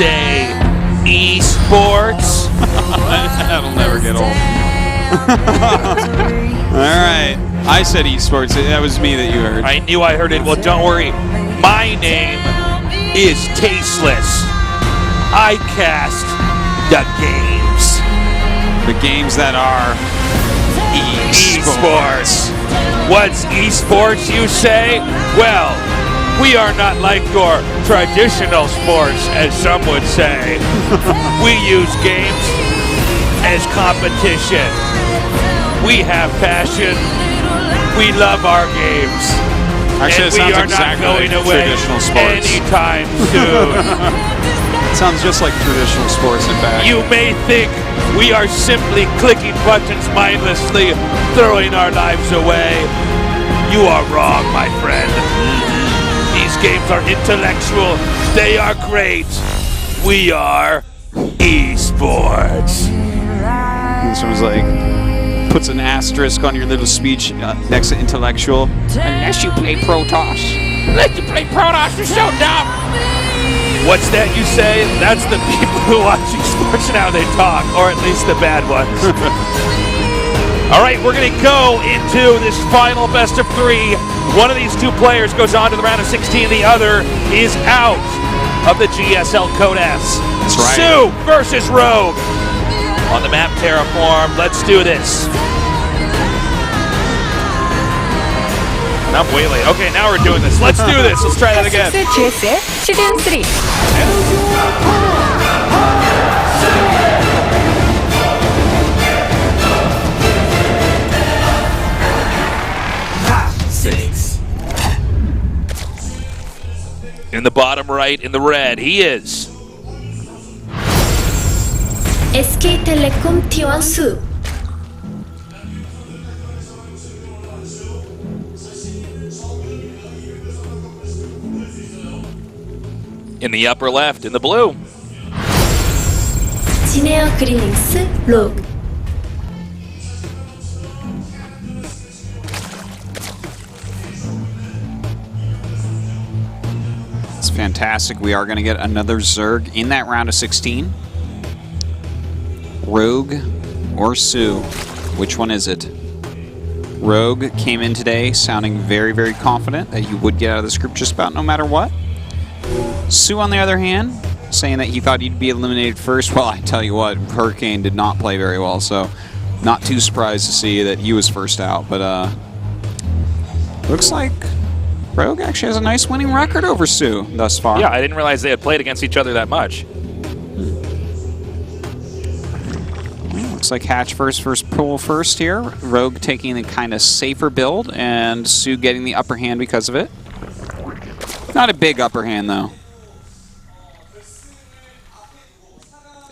say esports? That'll never get old. All right. I said esports. That was me that you heard. I knew I heard it. Well, don't worry. My name is Tasteless. I cast the games. The games that are esports. What's esports, you say? Well, we are not like your traditional sports, as some would say. We use games as competition. We have passion. We love our games. Actually, and it sounds we are exactly not going like away traditional sports. anytime soon. It sounds just like traditional sports, in fact. You may think we are simply clicking buttons mindlessly, throwing our lives away. You are wrong, my friend. These games are intellectual. They are great. We are esports. This one's like, puts an asterisk on your little speech next to intellectual. Unless you play Protoss. Unless you play Protoss, you're so dumb. What's that you say? That's the people who watch esports and how they talk, or at least the bad ones. All right, we're going to go into this final best of 3. One of these two players goes on to the round of 16. The other is out of the GSL Code S. That's right. Sue versus Rogue on the map Terraform. Let's do this. And I'm way late. Okay, now we're doing this. Let's do this. Let's try that again. HOT6 GSL Season 3. In the bottom right, in the red, he is SK Telecom T1 Sue. in the upper left, in the blue. 지네어 그리닝스 로그. It's fantastic. We are going to get another Zerg in that round of 16. Rogue or Sue? Which one is it? Rogue came in today sounding very, very confident that you would get out of this group just about no matter what. Sue, on the other hand, saying that he thought he'd be eliminated first. Well, I tell you what, Hurricane did not play very well, so not too surprised to see that he was first out. But looks like Rogue actually has a nice winning record over Sue thus far. Yeah, I didn't realize they had played against each other that much. Looks like Hatch first pull first here. Rogue taking the kind of safer build, and Sue getting the upper hand because of it. Not a big upper hand, though.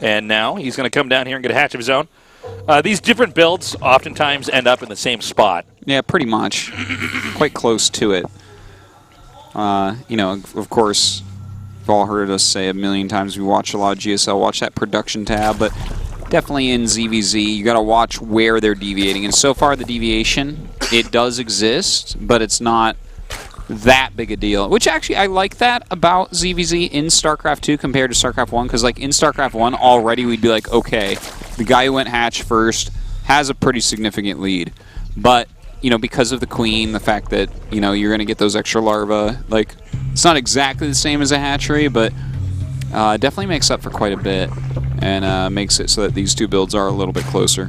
And now he's going to come down here and get a hatch of his own. These different builds oftentimes end up in the same spot. Yeah, pretty much. Quite close to it. You know, of course, you've all heard us say a million times, we watch a lot of GSL, watch that production tab, but definitely in ZVZ, you got to watch where they're deviating. And so far, the deviation, it does exist, but it's not that big a deal. Which actually, I like that about ZVZ in StarCraft 2 compared to StarCraft 1, because like in StarCraft 1, already we'd be like, okay, the guy who went hatch first has a pretty significant lead. But, you know, because of the queen, the fact that, you know, you're going to get those extra larvae, like, it's not exactly the same as a hatchery, but definitely makes up for quite a bit, and makes it so that these two builds are a little bit closer.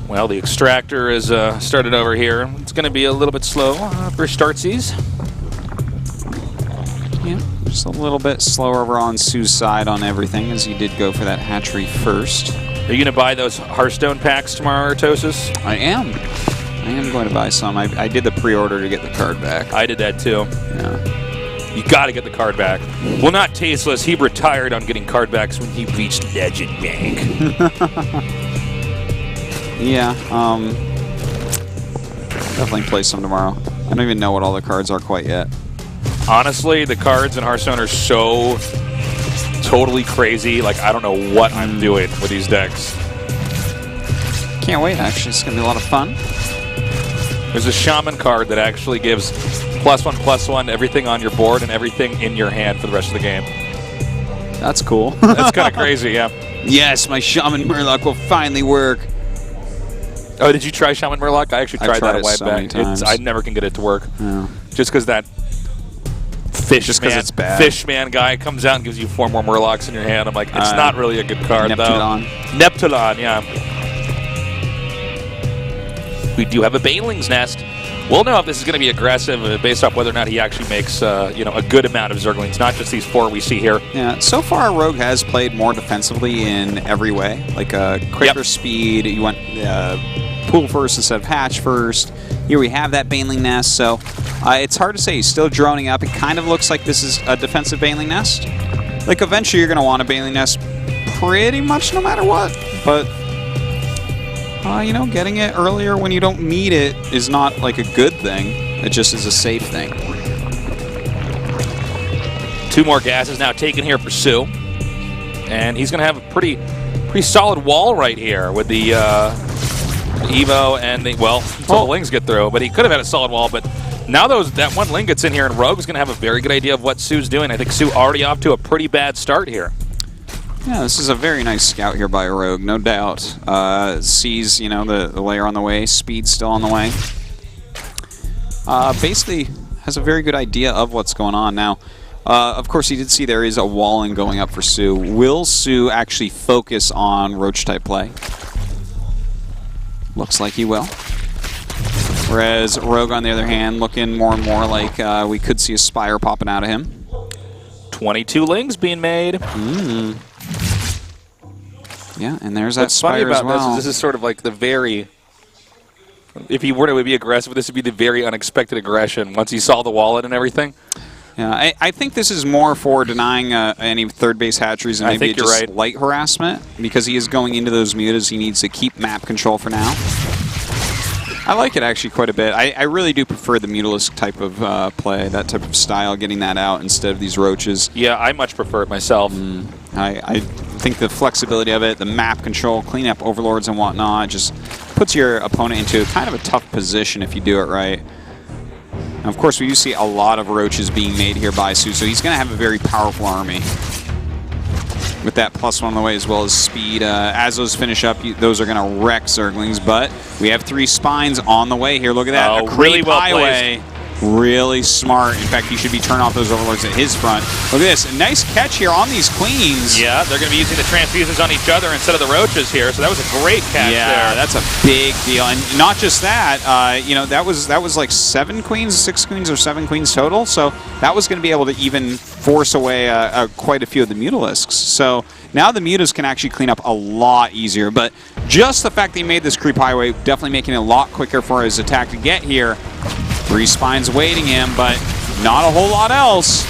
Well, the extractor is started over here. It's going to be a little bit slow for startsies. Yeah, just a little bit slower over on Sue's side on everything, as he did go for that hatchery first. Are you going to buy those Hearthstone packs tomorrow, Artosis? I am. I am going to buy some. I did the pre-order to get the card back. I did that too. Yeah. You got to get the card back. Well, not Tasteless. He retired on getting card backs when he reached Legend Bank. Yeah, definitely play some tomorrow. I don't even know what all the cards are quite yet. Honestly, the cards in Hearthstone are so totally crazy. Like, I don't know what I'm doing with these decks. Can't wait, actually. It's going to be a lot of fun. There's a Shaman card that actually gives +1/+1, everything on your board and everything in your hand for the rest of the game. That's cool. That's kind of crazy, yeah. Yes, my Shaman Murloc will finally work. Oh, did you try Shaman Murloc? I actually tried that a while so many back. times. I never can get it to work. Yeah. Just because that it's bad. Fishman guy comes out and gives you 4 more Murlocs in your hand. I'm like, it's not really a good card, Neptulon. though. Neptulon, yeah. We do have a Baneling's Nest. We'll know if this is going to be aggressive based off whether or not he actually makes a good amount of Zerglings, not just these 4 we see here. Yeah, so far Rogue has played more defensively in every way. Like quicker speed, you want pool first instead of hatch first. Here we have that Baneling Nest, so it's hard to say. He's still droning up. It kind of looks like this is a defensive Baneling Nest. Like eventually you're going to want a Baneling Nest pretty much no matter what, but getting it earlier when you don't need it is not like a good thing. It just is a safe thing. 2 more gases now taken here for Sue. And he's going to have a pretty solid wall right here with the Evo and the Lings get through. But he could have had a solid wall, but now that one Ling gets in here and Rogue's going to have a very good idea of what Sue's doing. I think Sue already off to a pretty bad start here. Yeah, this is a very nice scout here by Rogue, no doubt. Sees, the layer on the way, speed still on the way. Basically has a very good idea of what's going on. Now, of course, he did see there is a walling going up for Sue. Will Sue actually focus on Roach-type play? Looks like he will. Whereas Rogue, on the other hand, looking more and more like we could see a Spire popping out of him. 22 Lings being made. Yeah, and there's that Spire funny about as well. This is sort of like the very... If he were to be aggressive, this would be the very unexpected aggression once he saw the wallet and everything. Yeah, I think this is more for denying any third base hatcheries and maybe just light harassment, because he is going into those mutas. He needs to keep map control for now. I like it actually quite a bit. I really do prefer the Mutalisk type of play, that type of style, getting that out instead of these roaches. Yeah, I much prefer it myself. I think the flexibility of it, the map control, clean up overlords and whatnot, just puts your opponent into kind of a tough position if you do it right. And of course, we do see a lot of roaches being made here by Sue, so he's going to have a very powerful army. With that +1 on the way, as well as speed. As those finish up, those are going to wreck Zerglings, but we have 3 spines on the way here. Look at that. A really well highway. Really smart. In fact, you should be turning off those overlords at his front. Look at this. A nice catch here on these queens. Yeah, they're going to be using the transfuses on each other instead of the roaches here, so that was a great catch there. Yeah, that's a big deal. And not just that, that was like 7 queens, 6 queens, or 7 queens total. So that was going to be able to even force away quite a few of the Mutalisks. So now the Mutas can actually clean up a lot easier. But just the fact that he made this creep highway, definitely making it a lot quicker for his attack to get here. 3 spines waiting him, but not a whole lot else.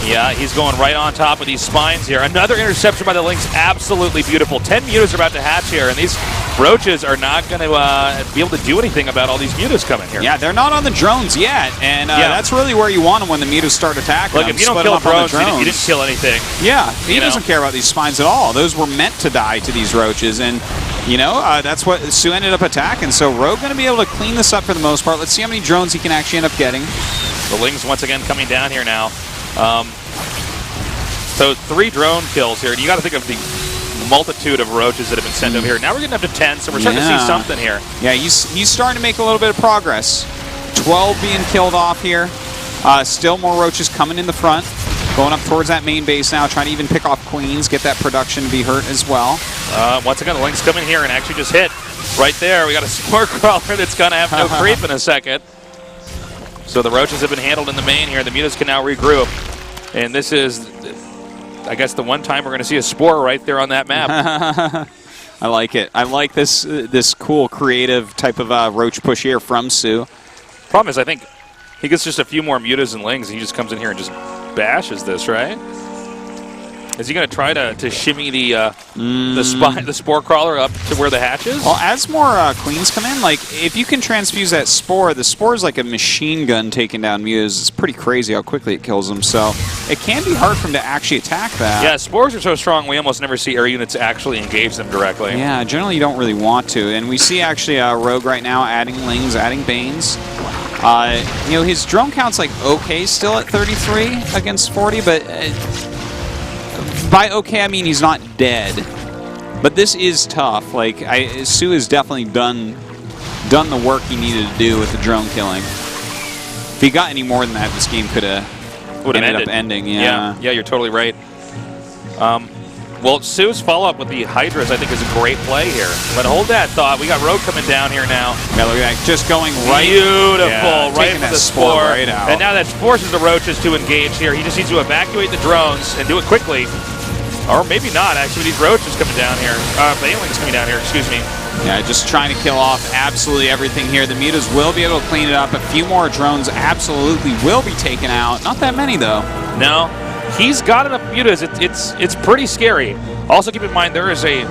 Yeah, he's going right on top of these spines here. Another interception by the Lynx, absolutely beautiful. 10 mutas are about to hatch here, and these roaches are not going to be able to do anything about all these mutas coming here. Yeah, they're not on the drones yet, and that's really where you want them when the mutas start attacking. Look, if you don't kill drones, you didn't kill anything. Yeah, he doesn't care about these spines at all. Those were meant to die to these roaches, and that's what Sue ended up attacking. So Rogue going to be able to clean this up for the most part. Let's see how many drones he can actually end up getting. The Lings once again coming down here now. So 3 drone kills here, and you got to think of the multitude of roaches that have been sent over here. Now we're getting up to 10, so we're starting to see something here. Yeah, he's starting to make a little bit of progress. 12 being killed off here. Still more roaches coming in the front. Going up towards that main base now, trying to even pick off queens, get that production to be hurt as well. Once again, the Lynx come in here and actually just hit right there. We got a Spore Crawler that's going to have no creep in a second. So the roaches have been handled in the main here. The mutas can now regroup. And this is, I guess, the one time we're going to see a Spore right there on that map. I like it. I like this cool, creative type of roach push here from Sue. Problem is, I think he gets just a few more mutas and Lings, and he just comes in here and just bashes this, right? Is he going to try to shimmy the Spore Crawler up to where the hatch is? Well, as more queens come in, like, if you can transfuse that Spore, the Spore is like a machine gun taking down mutas. It's pretty crazy how quickly it kills them, so it can be hard for him to actually attack that. Yeah, Spores are so strong, we almost never see air units actually engage them directly. Yeah, generally you don't really want to, and we see actually Rogue right now adding Lings, adding Banes. You know, his drone count's like okay still at 33 against 40, but by okay I mean he's not dead. But this is tough. Like Su has definitely done the work he needed to do with the drone killing. If he got any more than that, this game could have ended up ending. Yeah, you're totally right. Well, Su's follow-up with the Hydras, I think, is a great play here. But hold that thought. We got Rogue coming down here now. Yeah, look at that. Just going right. Beautiful. Right for the Spore. Right out. And now that forces the Roaches to engage here. He just needs to evacuate the drones and do it quickly. Or maybe not, actually. These Roaches coming down here. Bailing's coming down here, excuse me. Yeah, just trying to kill off absolutely everything here. The Mutas will be able to clean it up. A few more drones absolutely will be taken out. Not that many, though. No. He's got enough mutas. It's pretty scary. Also, keep in mind there is a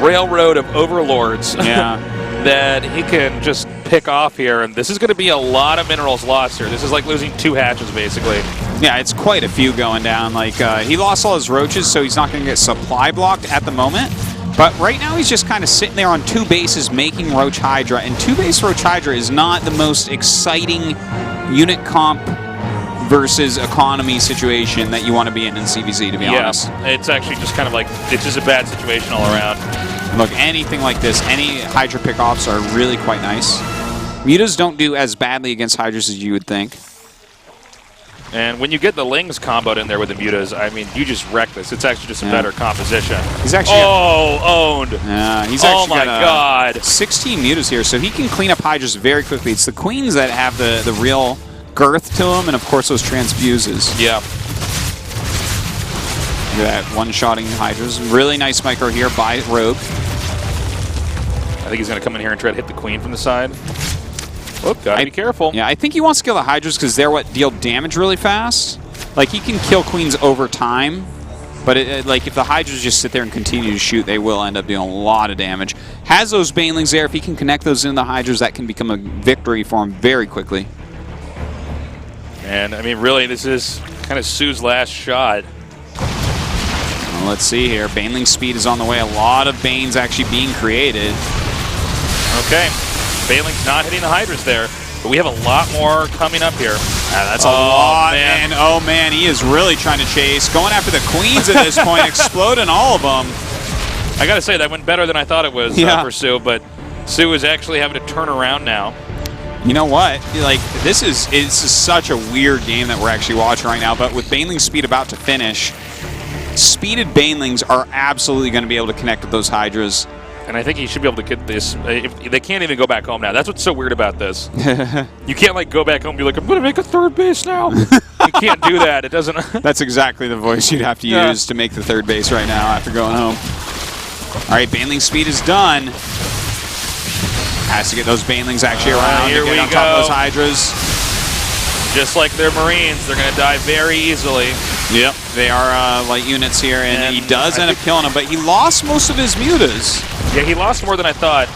railroad of overlords that he can just pick off here, and this is going to be a lot of minerals lost here. This is like losing 2 hatches, basically. Yeah, it's quite a few going down. Like he lost all his roaches, so he's not going to get supply blocked at the moment. But right now he's just kind of sitting there on 2 bases making Roach Hydra, and 2-base Roach Hydra is not the most exciting unit comp versus economy situation that you want to be in CVZ, to be honest. Yeah, it's actually just kind of like, it's just a bad situation all around. Look, anything like this, any Hydra pickoffs are really quite nice. Mutas don't do as badly against Hydras as you would think. And when you get the Lings comboed in there with the Mutas, I mean, you just wreck this. It's actually just a better composition. He's actually owned. Yeah, he's actually got 16 Mutas here, so he can clean up Hydras very quickly. It's the Queens that have the real girth to them, and of course those transfuses. Yeah. Look at that, one-shotting Hydras. Really nice micro here by Rogue. I think he's going to come in here and try to hit the Queen from the side. Oh, gotta be careful. Yeah, I think he wants to kill the Hydras because they're what deal damage really fast. Like, he can kill Queens over time, but like if the Hydras just sit there and continue to shoot, they will end up doing a lot of damage. Has those Banelings there. If he can connect those into the Hydras, that can become a victory for him very quickly. And, I mean, really, this is kind of Su's last shot. Well, let's see here. Baneling speed is on the way. A lot of Banes actually being created. Okay. Bailing's not hitting the Hydras there, but we have a lot more coming up here. That's a lot, man. Oh, man, he is really trying to chase. Going after the Queens at this point, exploding all of them. I got to say, that went better than I thought it was for Su, but Su is actually having to turn around now. You know what? Like, this is such a weird game that we're actually watching right now, but with Baneling's speed about to finish, speeded Banelings are absolutely going to be able to connect with those Hydras. And I think he should be able to get this. They can't even go back home now. That's what's so weird about this. You can't, like, go back home and be like, I'm going to make a 3rd base now. You can't do that. It doesn't. That's exactly the voice you'd have to use to make the 3rd base right now after going home. All right, Baneling's speed is done. Has to get those Banelings actually around to get on top of those Hydras. Just like their Marines, they're going to die very easily. Yep, they are light units here, and he does end up killing them, but he lost most of his Mutas. Yeah, he lost more than I thought.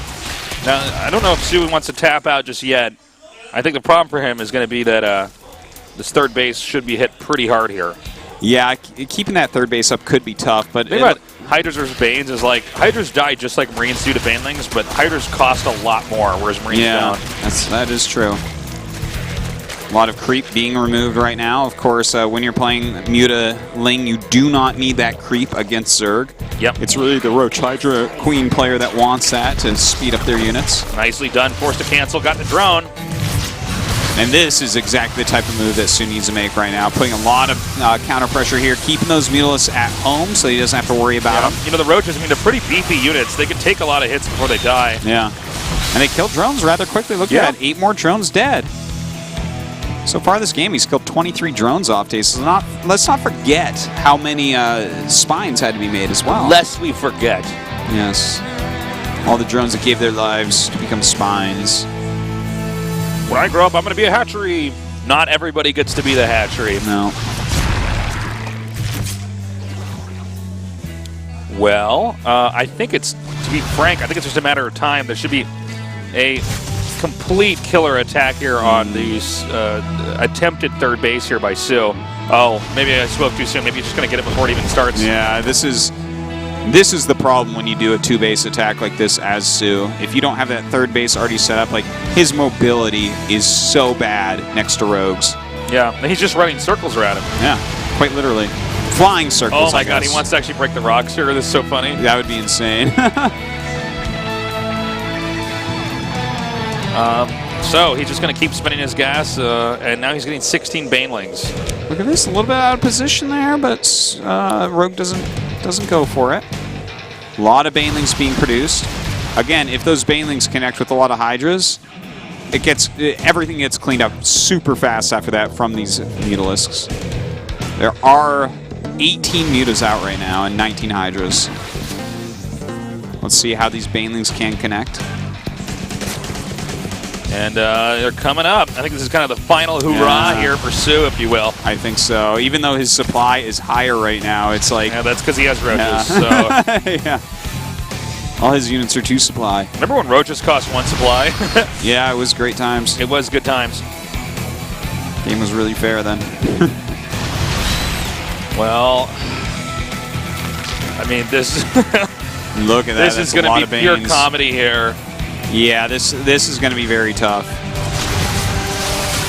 Now, I don't know if Su wants to tap out just yet. I think the problem for him is going to be that this 3rd base should be hit pretty hard here. Yeah, keeping that 3rd base up could be tough, but... The thing about Hydras versus Banes is, like, Hydras die just like Marines do to Banelings, but Hydras cost a lot more, whereas Marines don't. That is true. A lot of creep being removed right now. Of course, when you're playing Muta Ling, you do not need that creep against Zerg. Yep. It's really the Roach Hydra Queen player that wants that to speed up their units. Nicely done. Forced to cancel. Got the drone. And this is exactly the type of move that Su needs to make right now. Putting a lot of counter pressure here, keeping those Mutalisks at home so he doesn't have to worry about them. You know, the Roaches, I mean, they're pretty beefy units. They can take a lot of hits before they die. Yeah. And they kill drones rather quickly. Look at that. 8 more drones dead. So far this game, he's killed 23 drones off days. So let's not forget how many spines had to be made as well. Lest we forget. Yes. All the drones that gave their lives to become spines. When I grow up, I'm going to be a hatchery. Not everybody gets to be the hatchery. No. Well, I think it's, to be frank, I think it's just a matter of time. There should be a complete killer attack here on the attempted 3rd base here by Su. Oh, maybe I spoke too soon. Maybe he's just going to get it before it even starts. Yeah, this is This is the problem when you do a 2-base attack like this as Sue. If you don't have that 3rd base already set up, like, his mobility is so bad next to Rogue's. Yeah, and he's just running circles around him. Yeah, quite literally. Flying circles, Oh my god, he wants to actually break the rocks here. This is so funny. That would be insane. So he's just going to keep spinning his gas, and now he's getting 16 banelings. Look at this, a little bit out of position there, but Rogue doesn't go for it. A lot of banelings being produced. Again, if those banelings connect with a lot of hydras, everything gets cleaned up super fast after that from these mutalisks. There are 18 mutas out right now and 19 hydras. Let's see how these banelings can connect. And they're coming up. I think this is kind of the final hoorah here for Sue, if you will. I think so. Even though his supply is higher right now, it's like... Yeah, that's because he has roaches. Yeah. So. Yeah. All his units are 2 supply. Remember when roaches cost 1 supply? Yeah, it was great times. It was good times. Game was really fair then. Well, I mean, this... Look at that. This is going to be pure comedy here. Yeah, this is going to be very tough.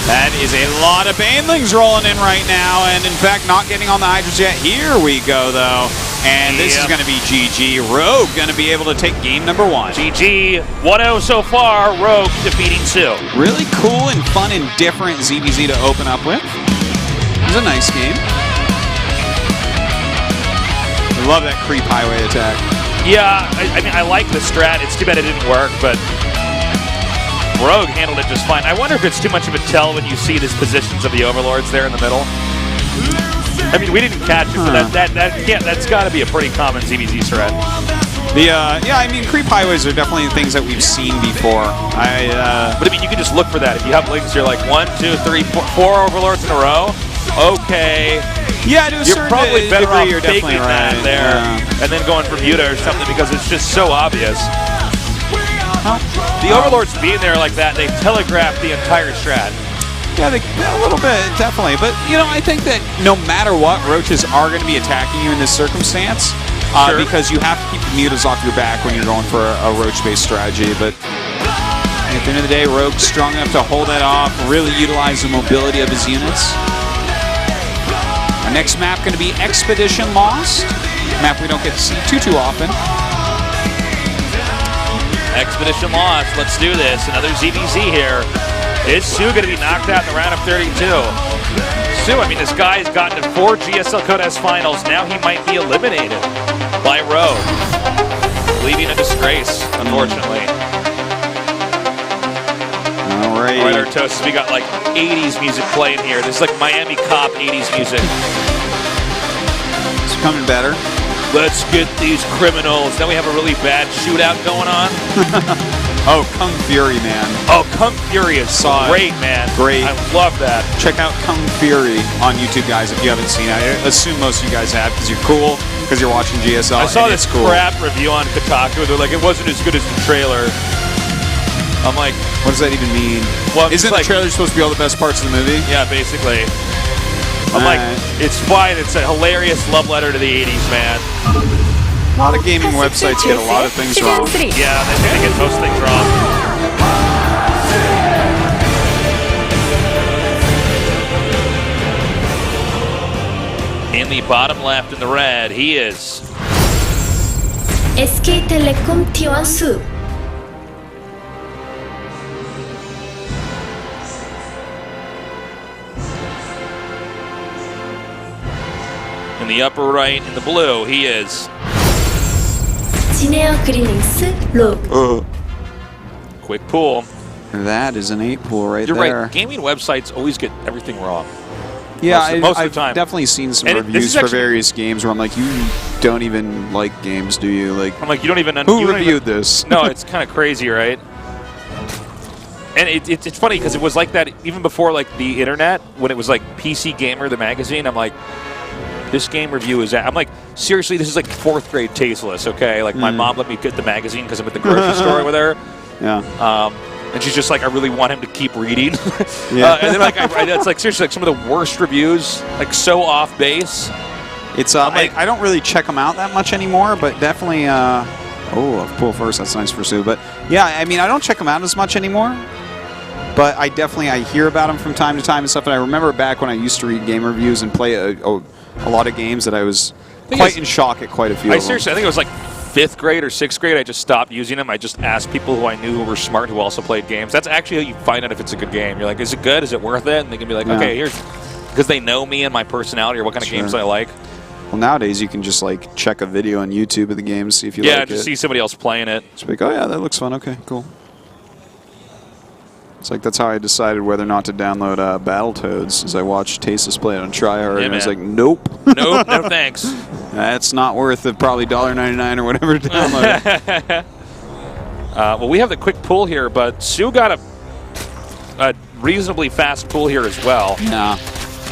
That is a lot of banelings rolling in right now, and in fact, not getting on the hydras yet. Here we go, though. And this is going to be GG. Rogue going to be able to take game number 1. GG. 1-0 so far. Rogue defeating Sue. Really cool and fun and different ZVZ to open up with. It was a nice game. I love that creep highway attack. Yeah, I mean, I like the strat. It's too bad it didn't work, but Rogue handled it just fine. I wonder if it's too much of a tell when you see these positions of the overlords there in the middle. I mean, we didn't catch it, but that's got to be a pretty common ZVZ strat. Yeah, I mean, creep highways are definitely things that we've seen before. But I mean, you can just look for that. If you have links, you're like 1, 2, 3, 4 overlords in a row. Okay. Yeah, to a you're probably better off you're faking right. that there and then going for Muta or something because it's just so obvious. The overlords being there like that, they telegraph the entire strat. Yeah, a little bit, definitely. But, you know, I think that no matter what, roaches are going to be attacking you in this circumstance because you have to keep the mutas off your back when you're going for a roach-based strategy. But at the end of the day, Rogue's strong enough to hold that off, really utilize the mobility of his units. Our next map going to be Expedition Lost. A map we don't get to see too often. Expedition Lost, let's do this. Another ZVZ here. Is Sue going to be knocked out in the round of 32? Sue, I mean, this guy has gotten to 4 GSL Code S finals. Now he might be eliminated by Rogue, leaving a disgrace, unfortunately. All right, Artosis, we got like 80s music playing here. This is like Miami Cop 80s music. It's coming better. Let's get these criminals. Now we have a really bad shootout going on. Oh, Kung Fury, man. Oh, Kung Fury is great, man. Great. I love that. Check out Kung Fury on YouTube, guys, if you haven't seen it. I assume most of you guys have because you're cool, because you're watching GSL. I saw this crap review on Kotaku. They're like, it wasn't as good as the trailer. I'm like, what does that even mean? Well, isn't the trailer supposed to be all the best parts of the movie? Yeah, basically. I'm like, it's fine. It's a hilarious love letter to the 80s, man. A lot of gaming websites get a lot of things wrong. Yeah, they get most things wrong. In the bottom left in the red, he is SK Telecom T1 Sue. in the upper right in the blue. He is 진에어 그리밍스 로그. quick pull. That is an 8 pull right You're there. right. Gaming websites always get everything wrong. Yeah, most of I've the time. definitely seen some And reviews for various games where I'm like, you don't even like games, do you? Like, I'm like, you don't even who reviewed this? No, it's kind of crazy, right? And it's funny because it was like that even before like the internet, when it was like PC Gamer, the magazine. I'm like, this game review is. I'm like, seriously, this is like 4th grade tasteless. Okay, like my mom let me get the magazine because I'm at the grocery store with her. Yeah. And she's just like, I really want him to keep reading. Yeah. And then like, it's like seriously, like some of the worst reviews, like so off base. It's I don't really check them out that much anymore, but definitely. Oh, pull first. That's nice for Sue. But yeah, I mean, I don't check them out as much anymore. But I hear about them from time to time and stuff. And I remember back when I used to read game reviews and play a lot of games that I was quite in shock at quite a few. Seriously, I think it was like 5th grade or 6th grade. I just stopped using them. I just asked people who I knew who were smart who also played games. That's actually how you find out if it's a good game. You're like, is it good? Is it worth it? And they can be like, okay, here's, because they know me and my personality or what kind of games I like. Well, nowadays you can just like check a video on YouTube of the game, see if you like it. Yeah, just see somebody else playing it. Just be like, oh yeah, that looks fun. Okay, cool. It's like that's how I decided whether or not to download Battletoads, as I watched Tasteless play it on Tryhard, and I was like, nope. Nope, no thanks. That's not worth the probably $1.99 or whatever to download. Well, we have the quick pull here, but Sue got a reasonably fast pull here as well. Yeah.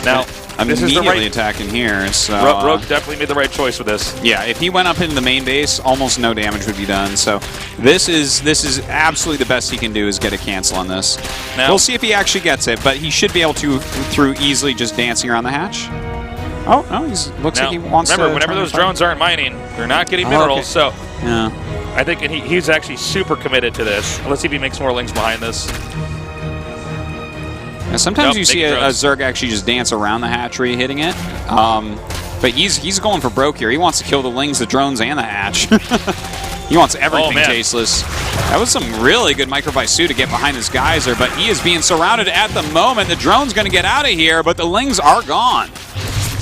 Now, I'm this immediately is the right attacking here. So, Rogue definitely made the right choice with this. Yeah, if he went up into the main base, almost no damage would be done. So this is absolutely the best he can do is get a cancel on this. Now, we'll see if he actually gets it, but he should be able to through easily just dancing around the hatch. Oh, no, looks like he wants to. Remember, whenever those drones aren't mining, they're not getting minerals. Okay. So yeah, I think he's actually super committed to this. Let's see if he makes more lings behind this. Now, sometimes you see a Zerg actually just dance around the hatchery hitting it, but he's going for broke here. He wants to kill the lings, the drones, and the hatch. He wants everything tasteless. That was some really good micro by Sue to get behind this geyser, but he is being surrounded at the moment. The drone's going to get out of here, but the lings are gone.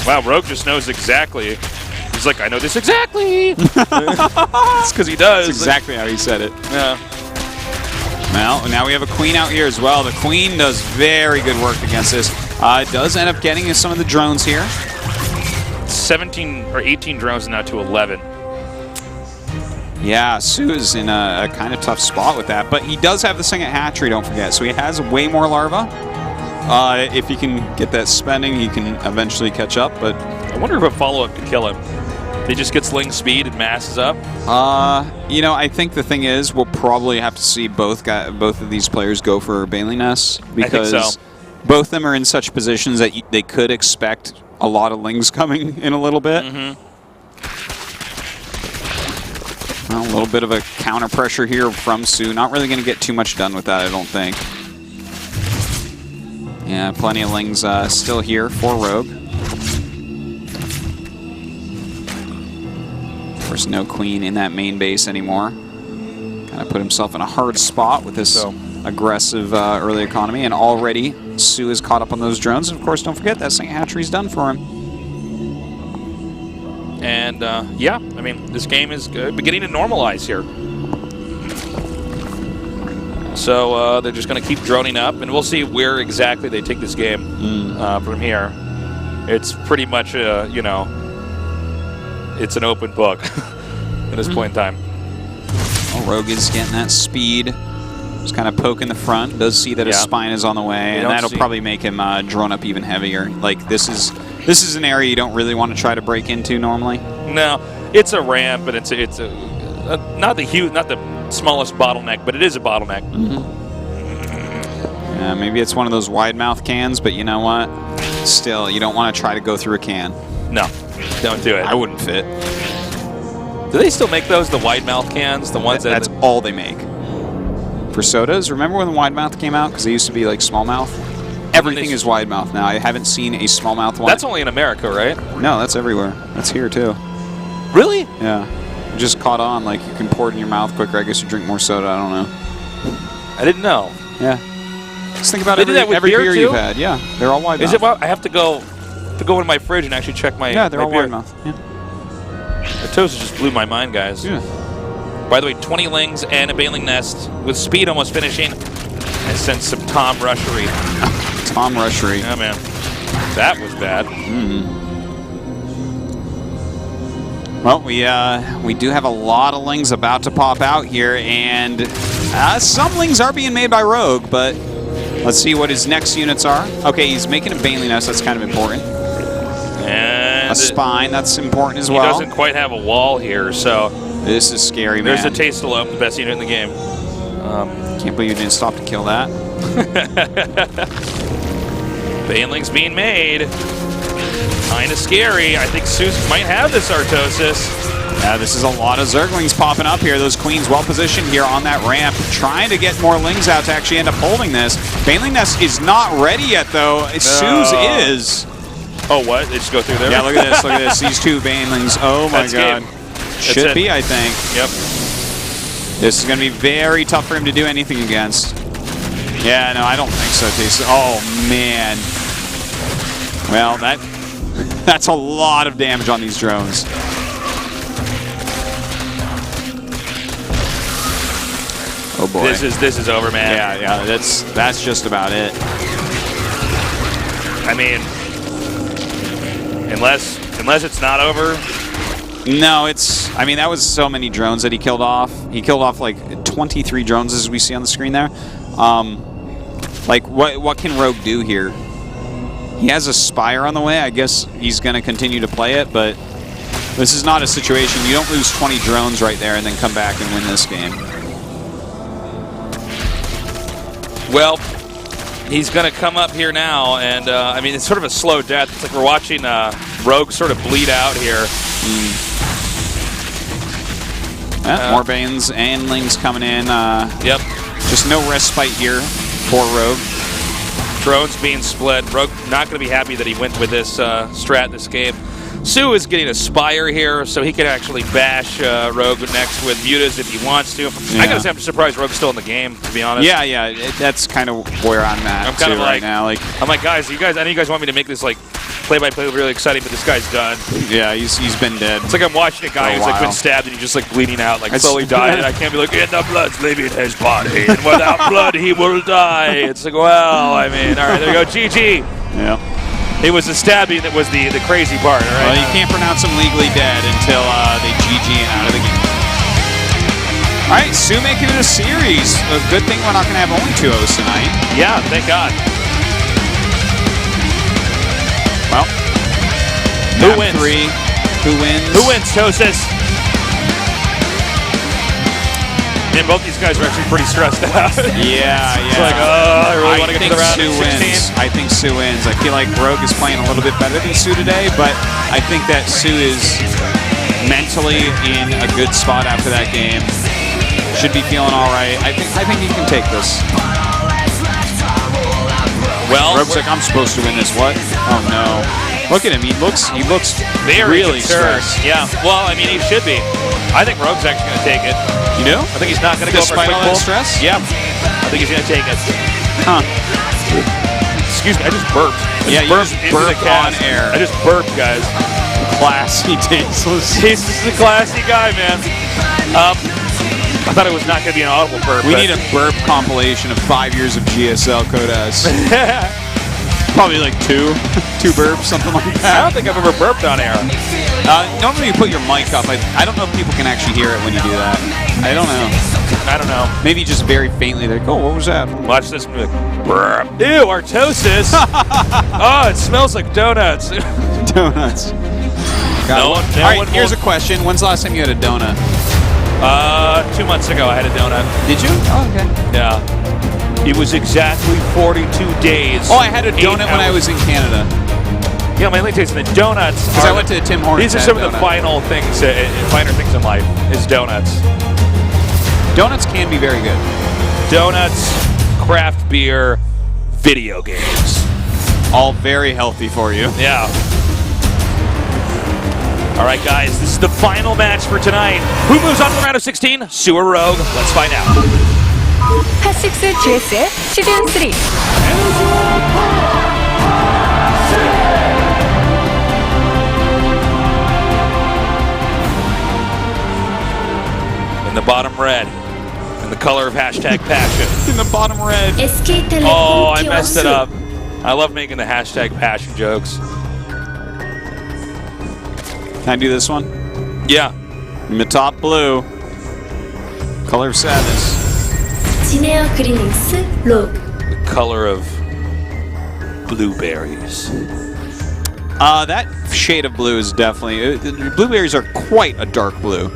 Wow, Rogue just knows exactly. He's like, I know this exactly. It's because he does. That's exactly how he said it. Yeah. Well, now we have a queen out here as well. The queen does very good work against this. Does end up getting some of the drones here. 17 or 18 drones now to 11. Yeah, Sue is in a kind of tough spot with that, but he does have the second hatchery, don't forget, so he has way more larvae. If he can get that spending, he can eventually catch up, but I wonder if a follow-up could kill him. He just gets ling speed and masses up. You know, I think the thing is, we'll probably have to see both of these players go for Bailey Ness, because I think so. Both of them are in such positions that they could expect a lot of lings coming in a little bit. Well, a little bit of a counter pressure here from Sue. Not really going to get too much done with that, I don't think. Yeah, plenty of lings still here for Rogue. Of course, no queen in that main base anymore. Kind of put himself in a hard spot with this aggressive early economy, and already Sue is caught up on those drones. And of course, don't forget that second hatchery's done for him. And yeah, I mean, this game is beginning to normalize here. So they're just going to keep droning up, and we'll see where exactly they take this game from here. It's pretty much, you know, it's an open book at this point in time. Well, Rogue is getting that speed. Just kind of poking the front. Does see that his spine is on the way, and that'll probably make him drone up even heavier. Like this is an area you don't really want to try to break into normally. No, it's a ramp, but it's not the smallest bottleneck, but it is a bottleneck. Yeah, maybe it's one of those wide mouth cans, but you know what? Still, you don't want to try to go through a can. No, don't do it. I wouldn't fit. Do they still make those, the wide mouth cans? The ones that's all they make. For sodas, remember when the wide mouth came out? Because they used to be like small mouth. Everything is wide mouth now. I haven't seen a small mouth one. That's only in America, right? No, that's everywhere. That's here too. Really? Yeah. It just caught on. Like you can pour it in your mouth quicker. I guess you drink more soda. I don't know. I didn't know. Yeah. Just think about every beer you've had. Yeah, they're all wide mouth. Is it? Well, I have to go in my fridge and actually check my. Yeah, they're all beer. wide mouth. Yeah. The toast just blew my mind, guys. Yeah. By the way, 20 lings and a bailing nest with speed almost finishing. I sent some Tom Rushery. Tom Rushery. Yeah, man. That was bad. Well, we do have a lot of lings about to pop out here, and some lings are being made by Rogue, but let's see what his next units are. Okay, he's making a bailing nest. That's kind of important. And a spine. That's important as well. He doesn't quite have a wall here, so this is scary, man. There's a Tasteless, the best unit in the game. Can't believe you didn't stop to kill that. Baneling's being made. Kind of scary. I think Zeus might have this Artosis. Yeah, this is a lot of Zerglings popping up here. Those Queens well positioned here on that ramp, trying to get more Lings out to actually end up holding this. Baneling Nest is not ready yet, though. Suze is. Oh, what? They just go through there? Yeah, look at this. Look at this. These two Banelings. Oh, my God. Should be, I think. Yep. This is going to be very tough for him to do anything against. Yeah, no, I don't think so, Taste. Oh, man. Well, that's a lot of damage on these drones. Oh boy. This is over, man. Yeah, that's just about it. I mean, unless it's not over. No, I mean, that was so many drones that he killed off. He killed off like 23 drones, as we see on the screen there. Like, what can Rogue do here? He has a Spire on the way. I guess he's going to continue to play it, but this is not a situation. You don't lose 20 drones right there and then come back and win this game. Well, he's going to come up here now, and I mean, it's sort of a slow death. It's like we're watching Rogue sort of bleed out here. More Banes and Lings coming in. Yep. Just no respite here for Rogue. Drones being split. Rogue not going to be happy that he went with this strat this game. Sue is getting a Spire here, so he can actually bash Rogue next with Mutas if he wants to. Yeah. I gotta say, I'm surprised Rogue's still in the game, to be honest. Yeah, that's kind of where I'm at. I'm kind of right now. I'm like, guys, I know you guys want me to make this like play-by-play really exciting, but this guy's done. Yeah, he's been dead. It's like I'm watching a guy who's like been stabbed and he's just like bleeding out, like slowly dying. And I can't be like, and the blood's leaving his body, and without blood he will die. It's like, well, I mean, all right, there you go, GG. Yeah. It was the stabbing that was the crazy part, right? Well, you can't pronounce him legally dead until they GG and out of the game. All right, Sue making it a series. A good thing we're not going to have only 2 O's tonight. Yeah, thank God. Well, who wins? 3. Who wins? Who wins, Tosis? Man, both these guys are actually pretty stressed out. Yeah. It's like, I really want to get to the round of 16. I think Sue wins. I feel like Rogue is playing a little bit better than Sue today, but I think that Sue is mentally in a good spot after that game. Should be feeling all right. I think he can take this. Well, Rogue's like, I'm supposed to win this. What? Oh no! Look at him. He looks very really stressed. Yeah. Well, I mean, he should be. I think Rogue's actually going to take it. You do? I think he's not going to go for a quick quick pull. pull. Stress? Yeah. I think he's going to take it. Huh. Excuse me. I just burped. You just burped on air. I just burped, guys. Classy, tasteless. This is a classy guy, man. I thought it was not going to be an audible burp. We need a burp compilation of 5 years of GSL Code S. Probably like 2 burps, something like that. I don't think I've ever burped on air. Normally you put your mic up. I don't know if people can actually hear it when you do that. I don't know. Maybe just very faintly. Like, oh, what was that? Watch this. Like, burp. Ew, Artosis. Oh, it smells like donuts. Donuts. All right, here's a question. When's the last time you had a donut? 2 months ago, I had a donut. Did you? Oh, okay. Yeah. It was exactly 42 days. Oh, I had a donut when I was in Canada. Yeah, my only taste in the donuts. Because I went to Tim Hortons. These are some of the finer things in life. Is donuts. Donuts can be very good. Donuts, craft beer, video games. All very healthy for you. Yeah. All right, guys, this is the final match for tonight. Who moves on to the round of 16? Sue or Rogue? Let's find out. HOT6 GSL 시즌 3. In the bottom red, in the color of hashtag passion. In the bottom red. Oh, I messed it up. I love making the hashtag passion jokes. Can I do this one? Yeah. In the top blue. Color of sadness. 진에어 그리밍스 로그. The color of blueberries. That shade of blue is definitely... blueberries are quite a dark blue.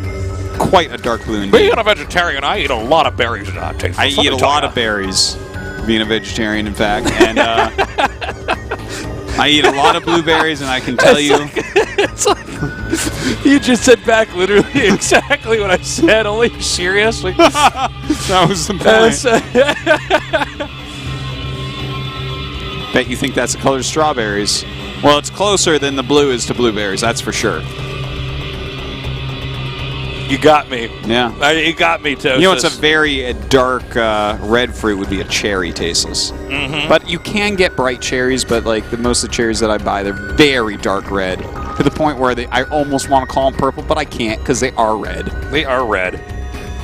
Quite a dark blue indeed. Being a vegetarian, I eat a lot of berries and hot taste. I eat a lot of berries, being a vegetarian, in fact. And I eat a lot of blueberries, and I can tell you. It's like you just said back literally exactly what I said. Only you're serious. Like, That was the point. Bet you think that's the color of strawberries. Well, it's closer than the blue is to blueberries, that's for sure. you got me. Yeah. You got me, Tosis. You know, it's a very dark red fruit would be a cherry, tasteless. Mm-hmm. But you can get bright cherries, but like most of the cherries that I buy, they're very dark red to the point where I almost want to call them purple, but I can't because they are red. They are red.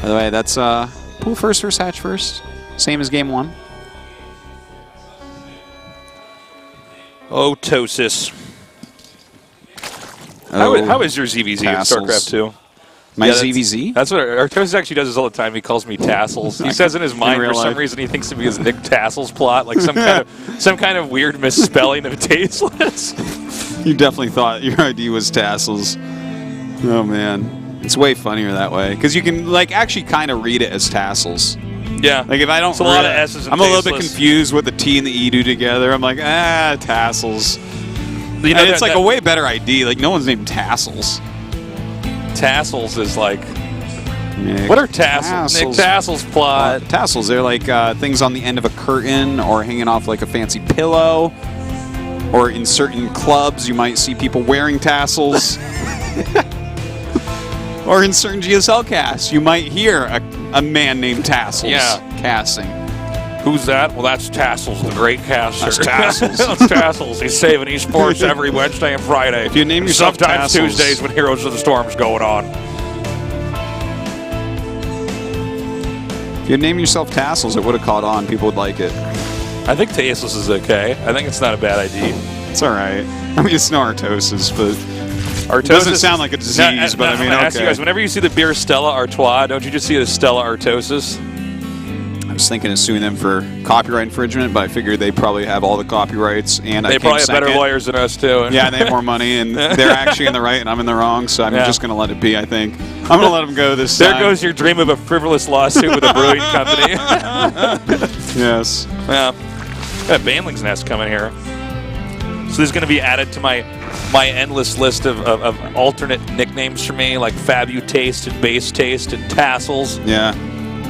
By the way, that's pool first versus hatch first. Same as game one. Oh, Tosis. Oh, How is your ZVZ tassels. in StarCraft 2? My Yeah, ZVZ? That's what Artosis actually does this all the time. He calls me Tassels. He says in his mind real for some life. reason he thinks of me as Nick Tassels plot, like some kind of weird misspelling of tasteless. You definitely thought your ID was tassels. Oh man, it's way funnier that way because you can like actually kind of read it as tassels. Yeah, Like if I don't, it's a lot of S's and I'm a little bit tasteless. confused what the T and the E do together. I'm like, tassels. You know, And it's like that- a way better ID. Like no one's named tassels. Tassels is like, Nick what are tassels? Nick Tassels plot. Tassels, they're like things on the end of a curtain or hanging off like a fancy pillow. Or in certain clubs, you might see people wearing tassels. Or in certain GSL casts, you might hear a man named Tassels casting. Who's that? Well, that's Tassels, the great caster. That's Tassels. That's Tassels. He's saving esports every Wednesday and Friday. If you name yourself Sometimes Tassels- Tuesdays when Heroes of the Storm's going on. If you name yourself Tassels, it would have caught on. People would like it. I think Tasteless is okay. I think it's not a bad idea. It's all right. I mean, it's no Artosis, but Artosis it doesn't sound like a disease, but I mean, I'm gonna ask you okay. guys, whenever you see the beer Stella Artois, don't you just see the Stella Artosis? I was thinking of suing them for copyright infringement, but I figured they probably have all the copyrights, and They I probably came have better second. lawyers than us, too. Yeah, they have more money, and they're actually in the right, and I'm in the wrong, so I'm Yeah. just going to let it be, I think. I'm going to let them go this There time. goes your dream of a frivolous lawsuit with a brewing company. Yes. Yeah. Got a Banling's Nest coming here. So this is going to be added to my endless list of alternate nicknames for me, like Fabu Taste and Base Taste and Tassels. Yeah.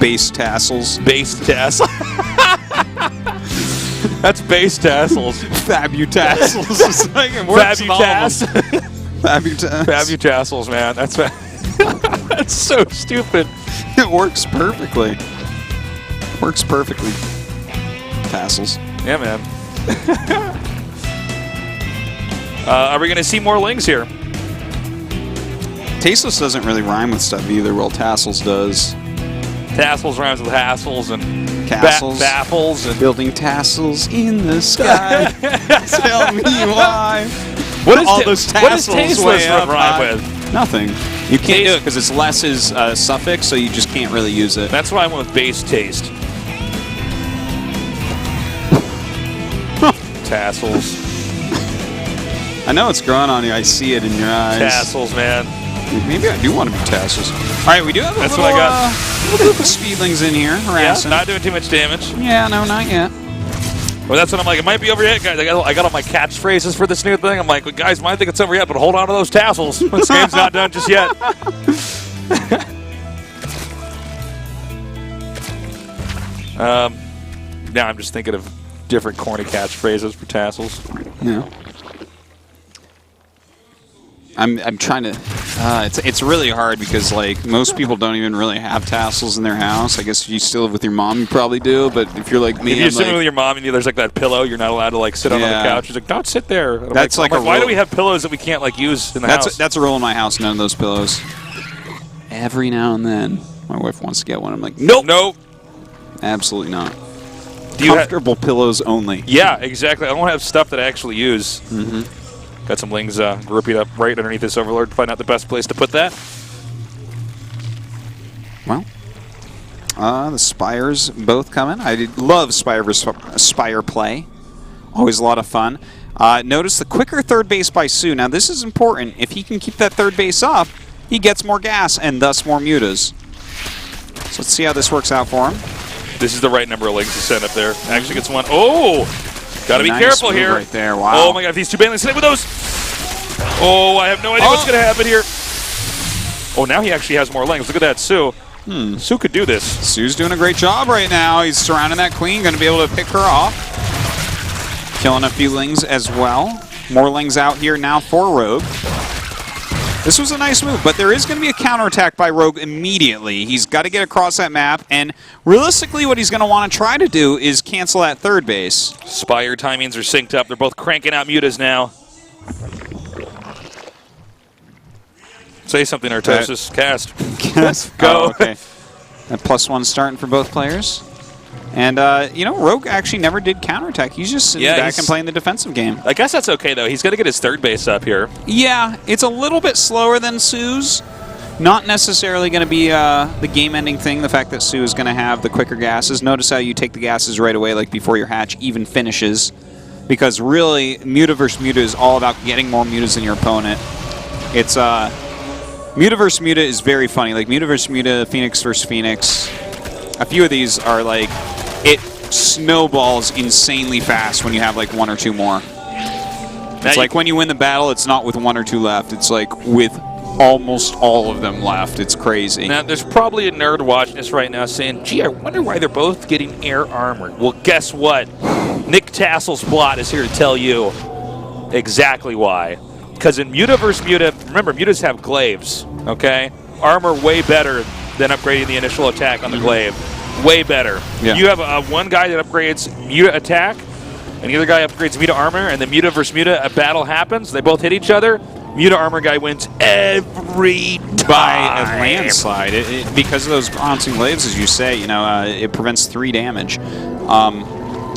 Base tassels. Base Tassels. That's Base Tassels. Fabutassels. It's like it works in all of them. Fabutass. Fabutassels, man. That's that's so stupid. It works perfectly. Works perfectly. Tassels. Yeah, man. Are we going to see more links here? Tasteless doesn't really rhyme with stuff either. Well, tassels does. Tassels rhymes with hassles and Castles. baffles and Building tassels in the sky. Tell me why. what is all ta- those what does tassels tasteless way up rhyme high? with? Nothing. You can't do it because it's less is a suffix, so you just can't really use it. That's why I went with base taste. Tassels. I know it's growing on you. I see it in your eyes. Tassels, man. Maybe I do want to be tassels. All right, we do have a That's little, what I got. little group of speedlings in here Yeah, harassing. not doing too much damage. Yeah, no, not yet. Well, that's what I'm like. It might be over yet, guys. I got all my catchphrases for this new thing. I'm like, guys, might think it's over yet, but hold on to those tassels. This game's not done just yet. Now I'm just thinking of different corny catchphrases for tassels. Yeah. I'm trying to. It's really hard because like most people don't even really have tassels in their house. I guess if you still live with your mom, you probably do. But if you're like me, If you're I'm sitting like, with your mom and there's like that pillow, you're not allowed to like sit on the Yeah. couch. She's like, don't sit there. And I'm That's like a why do rule. we have pillows that we can't like use in the house? that's a rule in my house. None of those pillows. Every now and then, my wife wants to get one. I'm like, nope, Nope. absolutely not. Do you have? Comfortable pillows only. Yeah, exactly. I don't have stuff that I actually use. Mm-hmm. Got some lings grouping up right underneath this overlord to find out the best place to put that. Well, the Spires both coming. I love Spire versus Spire play. Always a lot of fun. Notice the quicker third base by Sue. Now, this is important. If he can keep that third base up, he gets more gas and thus more mutas. So let's see how this works out for him. This is the right number of lings to send up there. Actually gets one. Oh! Gotta be Nice careful move here. right there. Wow. Oh my god, if these two banelings hit with those. Oh, I have no idea what's going to happen here. Oh, now he actually has more lanes. Look at that, Sue. Sue could do this. Sue's doing a great job right now. He's surrounding that queen, going to be able to pick her off. Killing a few lings as well. More lings out here now for Rogue. This was a nice move, but there is going to be a counterattack by Rogue immediately. He's got to get across that map, and realistically what he's going to want to try to do is cancel that third base. Spire timings are synced up. They're both cranking out mutas now. Say something, Artosis. Cast. Go. Oh, okay. That +1 starting for both players. And, you know, Rogue actually never did counterattack. He's just sitting back and playing the defensive game. I guess that's okay, though. He's got to get his third base up here. Yeah, it's a little bit slower than Sue's. Not necessarily going to be the game-ending thing, the fact that Sue is going to have the quicker gases. Notice how you take the gases right away, like before your hatch even finishes. Because really, Muta versus Muta is all about getting more Mutas than your opponent. It's, Muta versus Muta is very funny. Like, Muta versus Muta, Phoenix versus Phoenix. A few of these are like, it snowballs insanely fast when you have like one or two more. It's like when you win the battle, it's not with one or two left. It's like with almost all of them left. It's crazy. Now, there's probably a nerd watching this right now saying, gee, I wonder why they're both getting air armor. Well, guess what? Nick Tassel's plot is here to tell you exactly why. Because in Muta versus Muta, remember, Mutas have glaives, okay? Armor way better than upgrading the initial attack on the glaive. Way better. Yeah. You have one guy that upgrades Muta attack, and the other guy upgrades Muta armor, and then Muta versus Muta, a battle happens. They both hit each other. Muta armor guy wins every time. By a landslide. Because of those bouncing glaives, as you say, you know, it prevents 3 damage,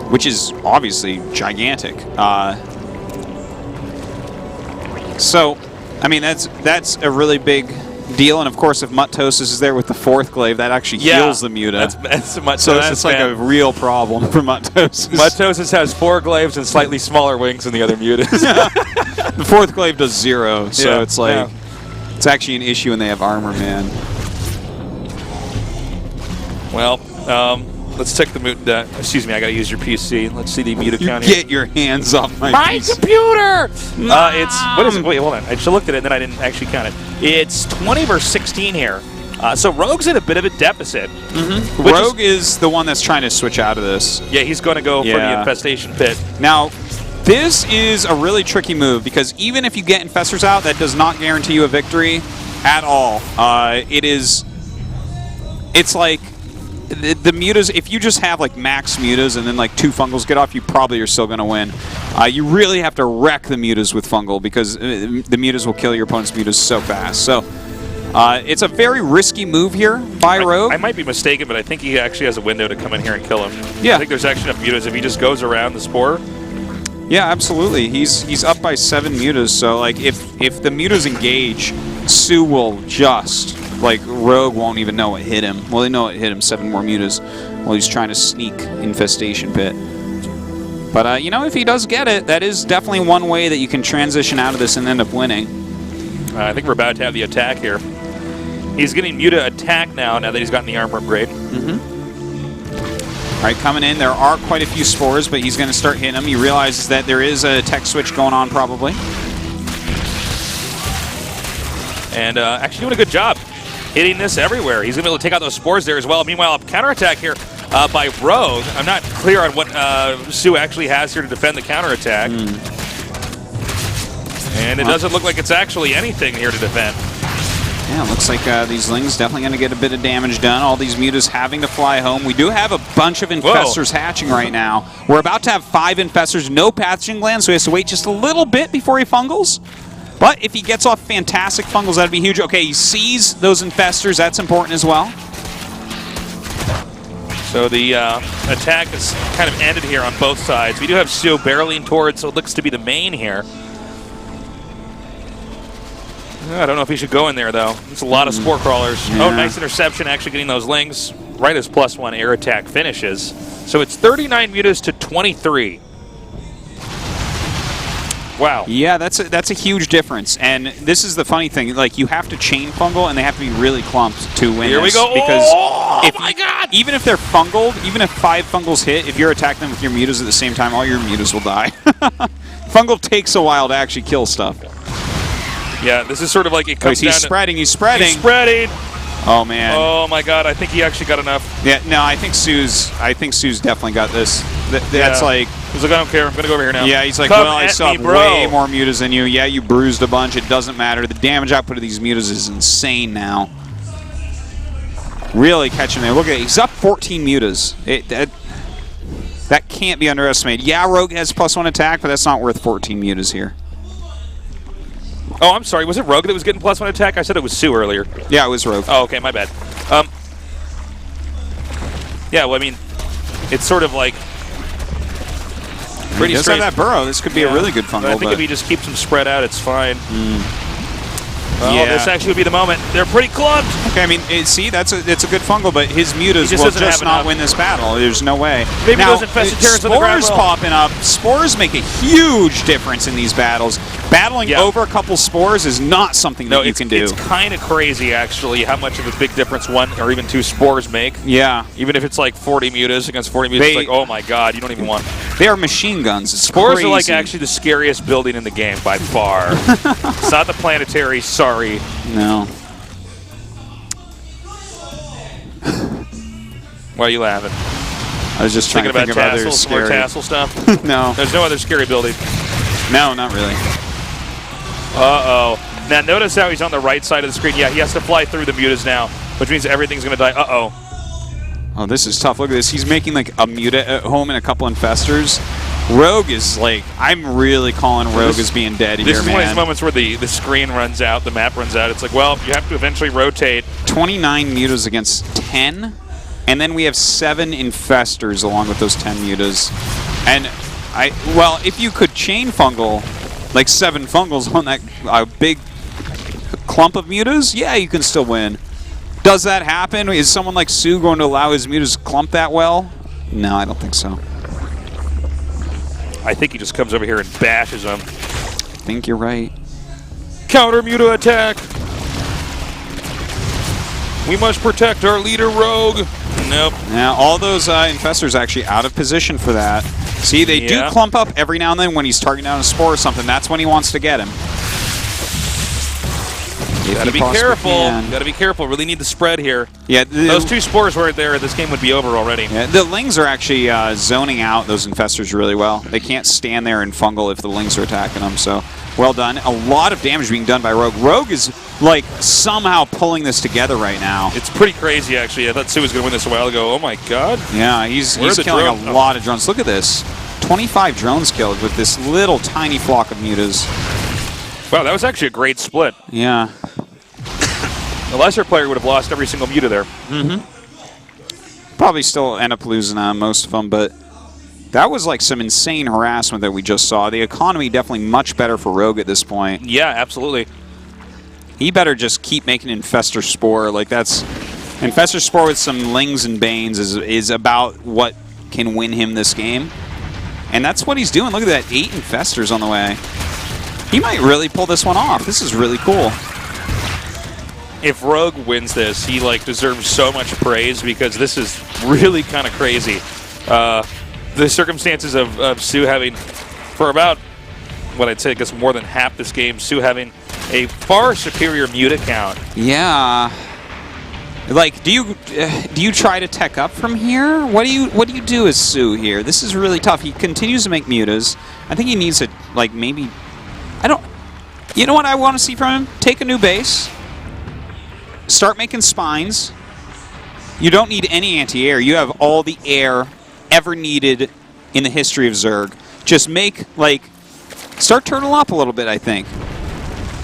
which is obviously gigantic. So, I mean, that's a really big deal, and of course, if Muttosis is there with the 4th glaive, that actually heals the Muta. That's Muttosis. So that's like a real problem for Muttosis. Muttosis has 4 glaives and slightly smaller wings than the other Mutas. The 4th glaive does 0, so it's like it's actually an issue when they have armor, man. Well, let's check the Muta. Excuse me, I got to use your PC. Let's see the Muta count here. Get your hands off my PC. Computer! It's what is it? Wait, hold on. I just looked at it and then I didn't actually count it. It's 20 versus 16 here. So Rogue's in a bit of a deficit. Rogue is the one that's trying to switch out of this. Yeah, he's going to go for the infestation pit. Now, this is a really tricky move because even if you get infestors out, that does not guarantee you a victory at all. It's like the mutas, if you just have like max mutas and then like 2 fungals get off, you probably are still going to win. You really have to wreck the mutas with fungal because the mutas will kill your opponent's mutas so fast. So it's a very risky move here by Rogue. I might be mistaken, but I think he actually has a window to come in here and kill him. Yeah. I think there's actually enough mutas if he just goes around the spore. Yeah, absolutely. He's up by 7 mutas, so like if the mutas engage, Sue will just like Rogue won't even know what hit him. Well, they know it hit him 7 more mutas while he's trying to sneak infestation pit. But you know, if he does get it, that is definitely one way that you can transition out of this and end up winning. I think we're about to have the attack here. He's getting Muta attack now that he's gotten the armor upgrade. All right, coming in, there are quite a few spores, but he's going to start hitting them. He realizes that there is a tech switch going on probably. And actually doing a good job hitting this everywhere. He's going to be able to take out those spores there as well. Meanwhile, a counterattack here by Rogue. I'm not clear on what Sue actually has here to defend the counterattack. And it doesn't look like it's actually anything here to defend. Yeah, looks like these Lings definitely going to get a bit of damage done. All these mutas having to fly home. We do have a bunch of infestors hatching right now. We're about to have 5 infestors, no pathogen glands, so he has to wait just a little bit before he fungals. But if he gets off fantastic fungals, that'd be huge. Okay, he sees those infestors. That's important as well. So the attack is kind of ended here on both sides. We do have Sue barreling towards what looks to be the main here. I don't know if he should go in there, though. There's a lot of spore crawlers. Yeah. Oh, nice interception, actually getting those Lings right as +1 air attack finishes. So it's 39 mutas to 23. Wow. Yeah, that's a huge difference. And this is the funny thing. Like, you have to chain fungal, and they have to be really clumped to win Here we this, go. Because oh my God! even if they're fungled, even if 5 fungals hit, if you're attacking them with your mutas at the same time, all your mutas will die. Fungal takes a while to actually kill stuff. Yeah, this is sort of like it comes down He's spreading. He's spreading. He's spreading. Oh man. Oh my God! I think he actually got enough. Yeah. No, I think Sue's definitely got this. That's like. He's like, I don't care. I'm gonna go over here now. Yeah. He's like, Come well, I still have way more mutas than you. Yeah, you bruised a bunch. It doesn't matter. The damage output of these mutas is insane now. Really catching there. Look at it. He's up 14 mutas. That can't be underestimated. Yeah, Rogue has +1 attack, but that's not worth 14 mutas here. Oh, I'm sorry. Was it Rogue that was getting +1 attack? I said it was Sue earlier. Yeah, it was Rogue. Oh, okay, my bad. Yeah, well, I mean, it's sort of like pretty he does straight. have that burrow. This could be a really good fungal. But I think if he just keeps them spread out, it's fine. Oh, yeah. this actually would be the moment. They're pretty clumped. Okay, I mean, see, it's a good fungal, but his mutas will just not win this battle. There's no way. Maybe now, those infested terrors on the ground spores popping up. Spores make a huge difference in these battles. Battling over a couple spores is not something that you can do. It's kind of crazy, actually, how much of a big difference 1 or even 2 spores make. Yeah. Even if it's like 40 mutas against 40 mutas, it's like, oh my God, you don't even want. They are machine guns. It's Spores crazy. are like actually the scariest building in the game by far. It's not the planetary, sorry. No. Why are you laughing? I was just trying to think of other tassels, more scary. tassel stuff? No. There's no other scary building. No, not really. Uh-oh. Now, notice how he's on the right side of the screen. Yeah, he has to fly through the mutas now, which means everything's going to die. Uh-oh. Oh, this is tough. Look at this. He's making like a muta at home and a couple infestors. Rogue is like, I'm really calling Rogue as being dead here, man. This is one of these moments where the screen runs out, the map runs out. It's like, well, you have to eventually rotate. 29 mutas against 10, and then we have 7 infestors along with those 10 mutas. And well, if you could chain fungal, like 7 fungals on that big clump of mutas, yeah, you can still win. Does that happen? Is someone like Sue going to allow his mutas to clump that well? No, I don't think so. I think he just comes over here and bashes them. I think you're right. Counter muta attack. We must protect our leader, Rogue. Nope. Now, all those infestors actually out of position for that. See, they do clump up every now and then when he's targeting down a spore or something. That's when he wants to get him. Gotta be careful. Gotta be careful. Really need the spread here. Yeah, those 2 spores weren't there. This game would be over already. Yeah, the Lings are actually zoning out those infestors really well. They can't stand there and fungal if the Lings are attacking them. So, well done. A lot of damage being done by Rogue. Rogue is like somehow pulling this together right now. It's pretty crazy, actually. I thought Sue was going to win this a while ago. Oh my God. Yeah, he's killing a lot of drones. Look at this. 25 drones killed with this little tiny flock of mutas. Wow, that was actually a great split. Yeah. The lesser player would have lost every single muta there. Probably still end up losing most of them, but that was like some insane harassment that we just saw. The economy definitely much better for Rogue at this point. Yeah, absolutely. He better just keep making Infestor Spore. Like that's Infestor Spore with some Lings and Banes is about what can win him this game. And that's what he's doing. Look at that, 8 Infestors on the way. He might really pull this one off. This is really cool. If Rogue wins this, he like deserves so much praise because this is really kind of crazy. The circumstances of Sue having, for about what I'd say, I guess more than half this game, Sue having a far superior muta count. Yeah. Like, do you try to tech up from here? What do you do as Sue here? This is really tough. He continues to make mutas. I think he needs to like maybe. You know what I want to see from him? Take a new base. Start making spines. You don't need any anti-air. You have all the air ever needed in the history of Zerg. Just make, like, start turtle up a little bit, I think.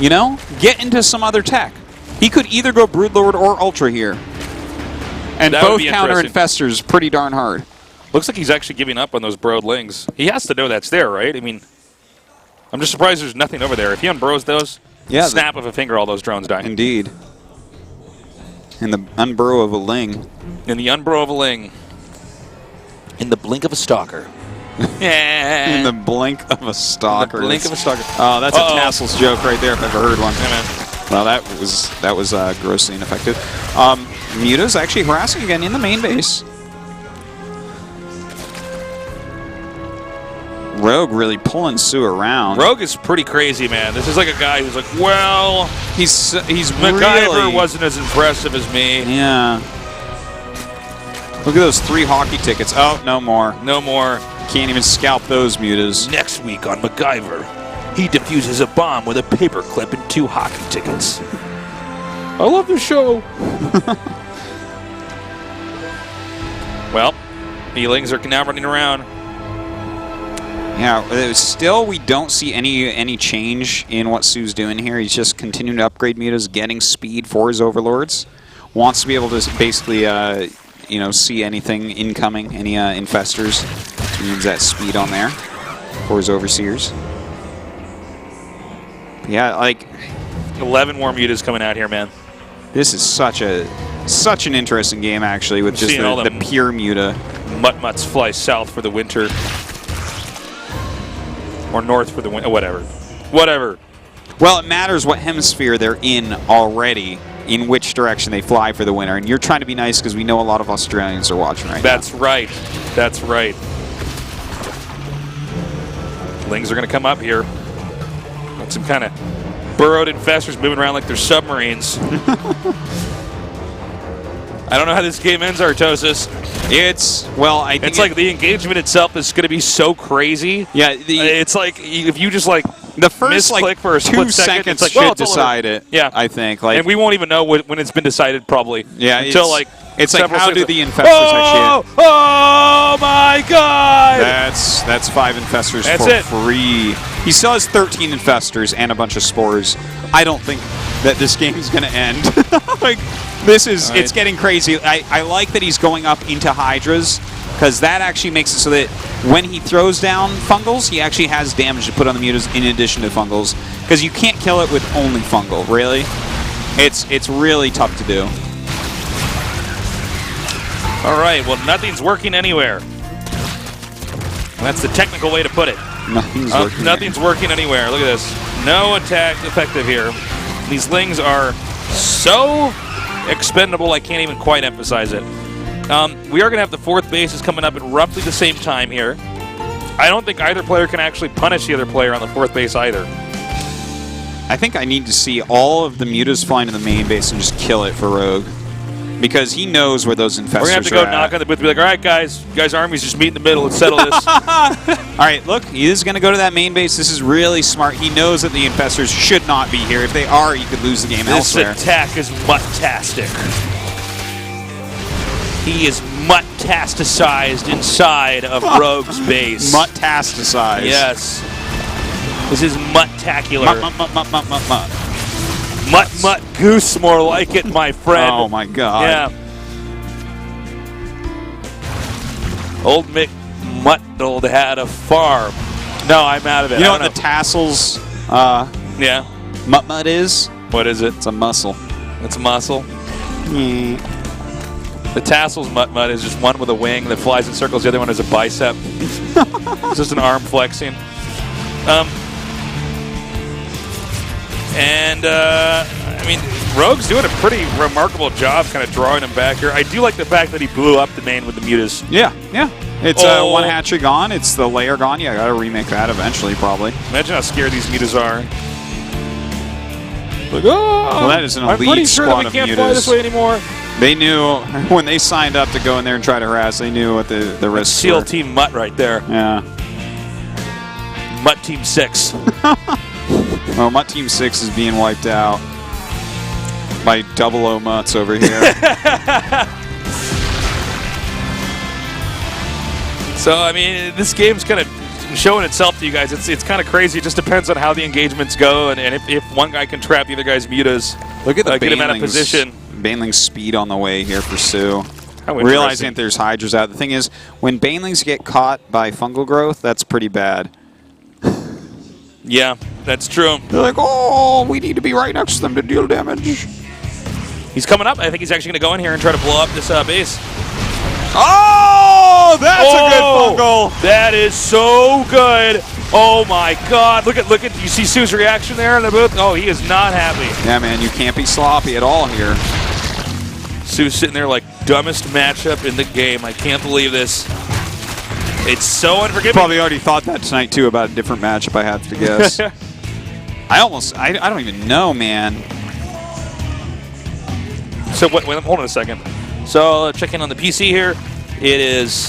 You know? Get into some other tech. He could either go Broodlord or Ultra here. And that both counter Infestors pretty darn hard. Looks like he's actually giving up on those Brood Lings. He has to know that's there, right? I mean, I'm just surprised there's nothing over there. If he unbros those, snap of a finger, all those drones die. Indeed. In the unburrow of a Ling. In the unburrow of a Ling. In the blink of a stalker. Yeah. In the blink of a stalker. Blink of a stalker. Oh, that's a Tassels joke right there if I've ever heard one. Yeah, man. Well, that was grossly ineffective. Muta's actually harassing again in the main base. Rogue really pulling Sue around. Rogue is pretty crazy, man. This is like a guy who's like, well, He's MacGyver really wasn't as impressive as me. Yeah. Look at those 3 hockey tickets. Oh, no more. No more. Can't even scalp those Mutas. Next week on MacGyver, he defuses a bomb with a paperclip and 2 hockey tickets. I love the show. Well, Elings are now running around. Yeah, still we don't see any change in what Sue's doing here. He's just continuing to upgrade Mutas, getting speed for his overlords. Wants to be able to basically, see anything incoming, any infestors. He needs that speed on there for his overseers. But yeah, like 11 more Mutas coming out here, man. this is such an interesting game actually, with just the pure Muta. Mutt-mutts fly south for the winter. Or north for the winter, whatever. Whatever. Well, it matters what hemisphere they're in already, in which direction they fly for the winter. And you're trying to be nice because we know a lot of Australians are watching right now. That's right. That's right. Lings are going to come up here. Got some kind of burrowed infestors moving around like they're submarines. I don't know how this game ends, Artosis. It's, well, I think it's like the engagement itself is going to be so crazy. Yeah, it's like if you just like the first misclick for a 2 split seconds second, it's like, should well, decide it. Yeah, I think. Like, and we won't even know when it's been decided probably. Yeah, until like it's like how do the infestors actually? Oh my God! That's 5 infestors That's for it. free. He still has 13 infestors and a bunch of spores. I don't think that this game is going to end. Like, this is, right. It's getting crazy. I like that he's going up into Hydras, because that actually makes it so that when he throws down fungals, he actually has damage to put on the Mutas in addition to fungals, because you can't kill it with only fungal, really. It's really tough to do. All right, well, nothing's working anywhere. That's the technical way to put it. Nothing's working. Nothing's working anywhere. Look at this. No attack effective here. These Lings are so expendable, I can't even quite emphasize it. We are going to have the 4th bases coming up at roughly the same time here. I don't think either player can actually punish the other player on the 4th base either. I think I need to see all of the Mutas flying to the main base and just kill it for Rogue, because he knows where those infestors are. We're going to have to go knock on the booth and be like, all right, guys, you guys' armies just meet in the middle and settle this. All right, look, he is going to go to that main base. This is really smart. He knows that the infestors should not be here. If they are, you could lose the game elsewhere. This attack is mutt-tastic. He is mutt-tasticized inside of Rogue's base. Mutt-tasticized. Yes. This is mutt-tacular. Mutt. Mutt goose, more like it, my friend. Oh my God. Yeah. Old Mick Muttdold had a farm. No, I'm out of it. You know what the tassels yeah. mutt is? What is it? It's a muscle. It's muscle. Mm. The tassels mutt is just one with a wing that flies in circles. The other one is a bicep. It's just an arm flexing. I mean, Rogue's doing a pretty remarkable job kind of drawing him back here. I do like the fact that he blew up the main with the Mutas. Yeah. It's one hatchery gone. It's the layer gone. Yeah, I got to remake that eventually, probably. Imagine how scared these Mutas are. Like, oh, well, that is an elite I'm pretty sure that we can't fly this way anymore. They knew when they signed up to go in there and try to harass. They knew what the risks SEAL were. Team Mutt right there. Yeah. Mutt Team 6. Well, Mutt Team 6 is being wiped out by 00 Mutts over here. So, I mean, this game's kind of showing itself to you guys. It's kind of crazy. It just depends on how the engagements go, and if one guy can trap the other guy's mutas, look at the get him out of position. Baneling's speed on the way here for Sue. How realizing that there's Hydras out. The thing is, when Banelings get caught by fungal growth, that's pretty bad. Yeah, that's true. They're like, oh, we need to be right next to them to deal damage. He's coming up. I think he's actually going to go in here and try to blow up this base. Oh, that's a good fungal. That is so good. Oh my God! Look at! You see Sue's reaction there in the booth? Oh, he is not happy. Yeah, man, you can't be sloppy at all here. Sue's sitting there like dumbest matchup in the game. I can't believe this. It's so unforgiving. Probably already thought that tonight too about a different matchup. I have to guess. I don't even know, man. So wait, hold on a second. So check in on the PC here. It is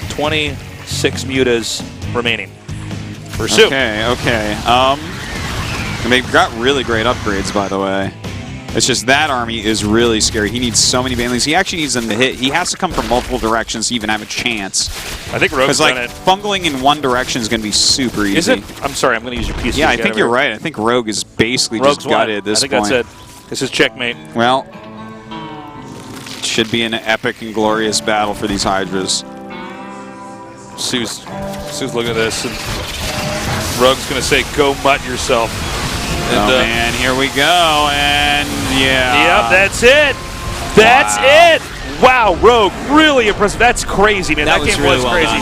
26 mutas remaining for Sue. Okay. And they've got really great upgrades, by the way. It's just that army is really scary. He needs so many banelings. He actually needs them to hit. He has to come from multiple directions to even have a chance. I think Rogue's done it. Fungling in one direction is going to be super easy. Is it? I'm sorry, I'm going to use your PC. Yeah, I think you're right. I think Rogue is basically Rogue's just gutted at this point. I think that's it. This is checkmate. Well, it should be an epic and glorious battle for these Hydras. Sue's looking at this, and Rogue's going to say, "Go mutt yourself." And, oh man, here we go, and yeah. Yep, that's it. That's it. Wow, Rogue, really impressive. That's crazy, man. That game really was crazy.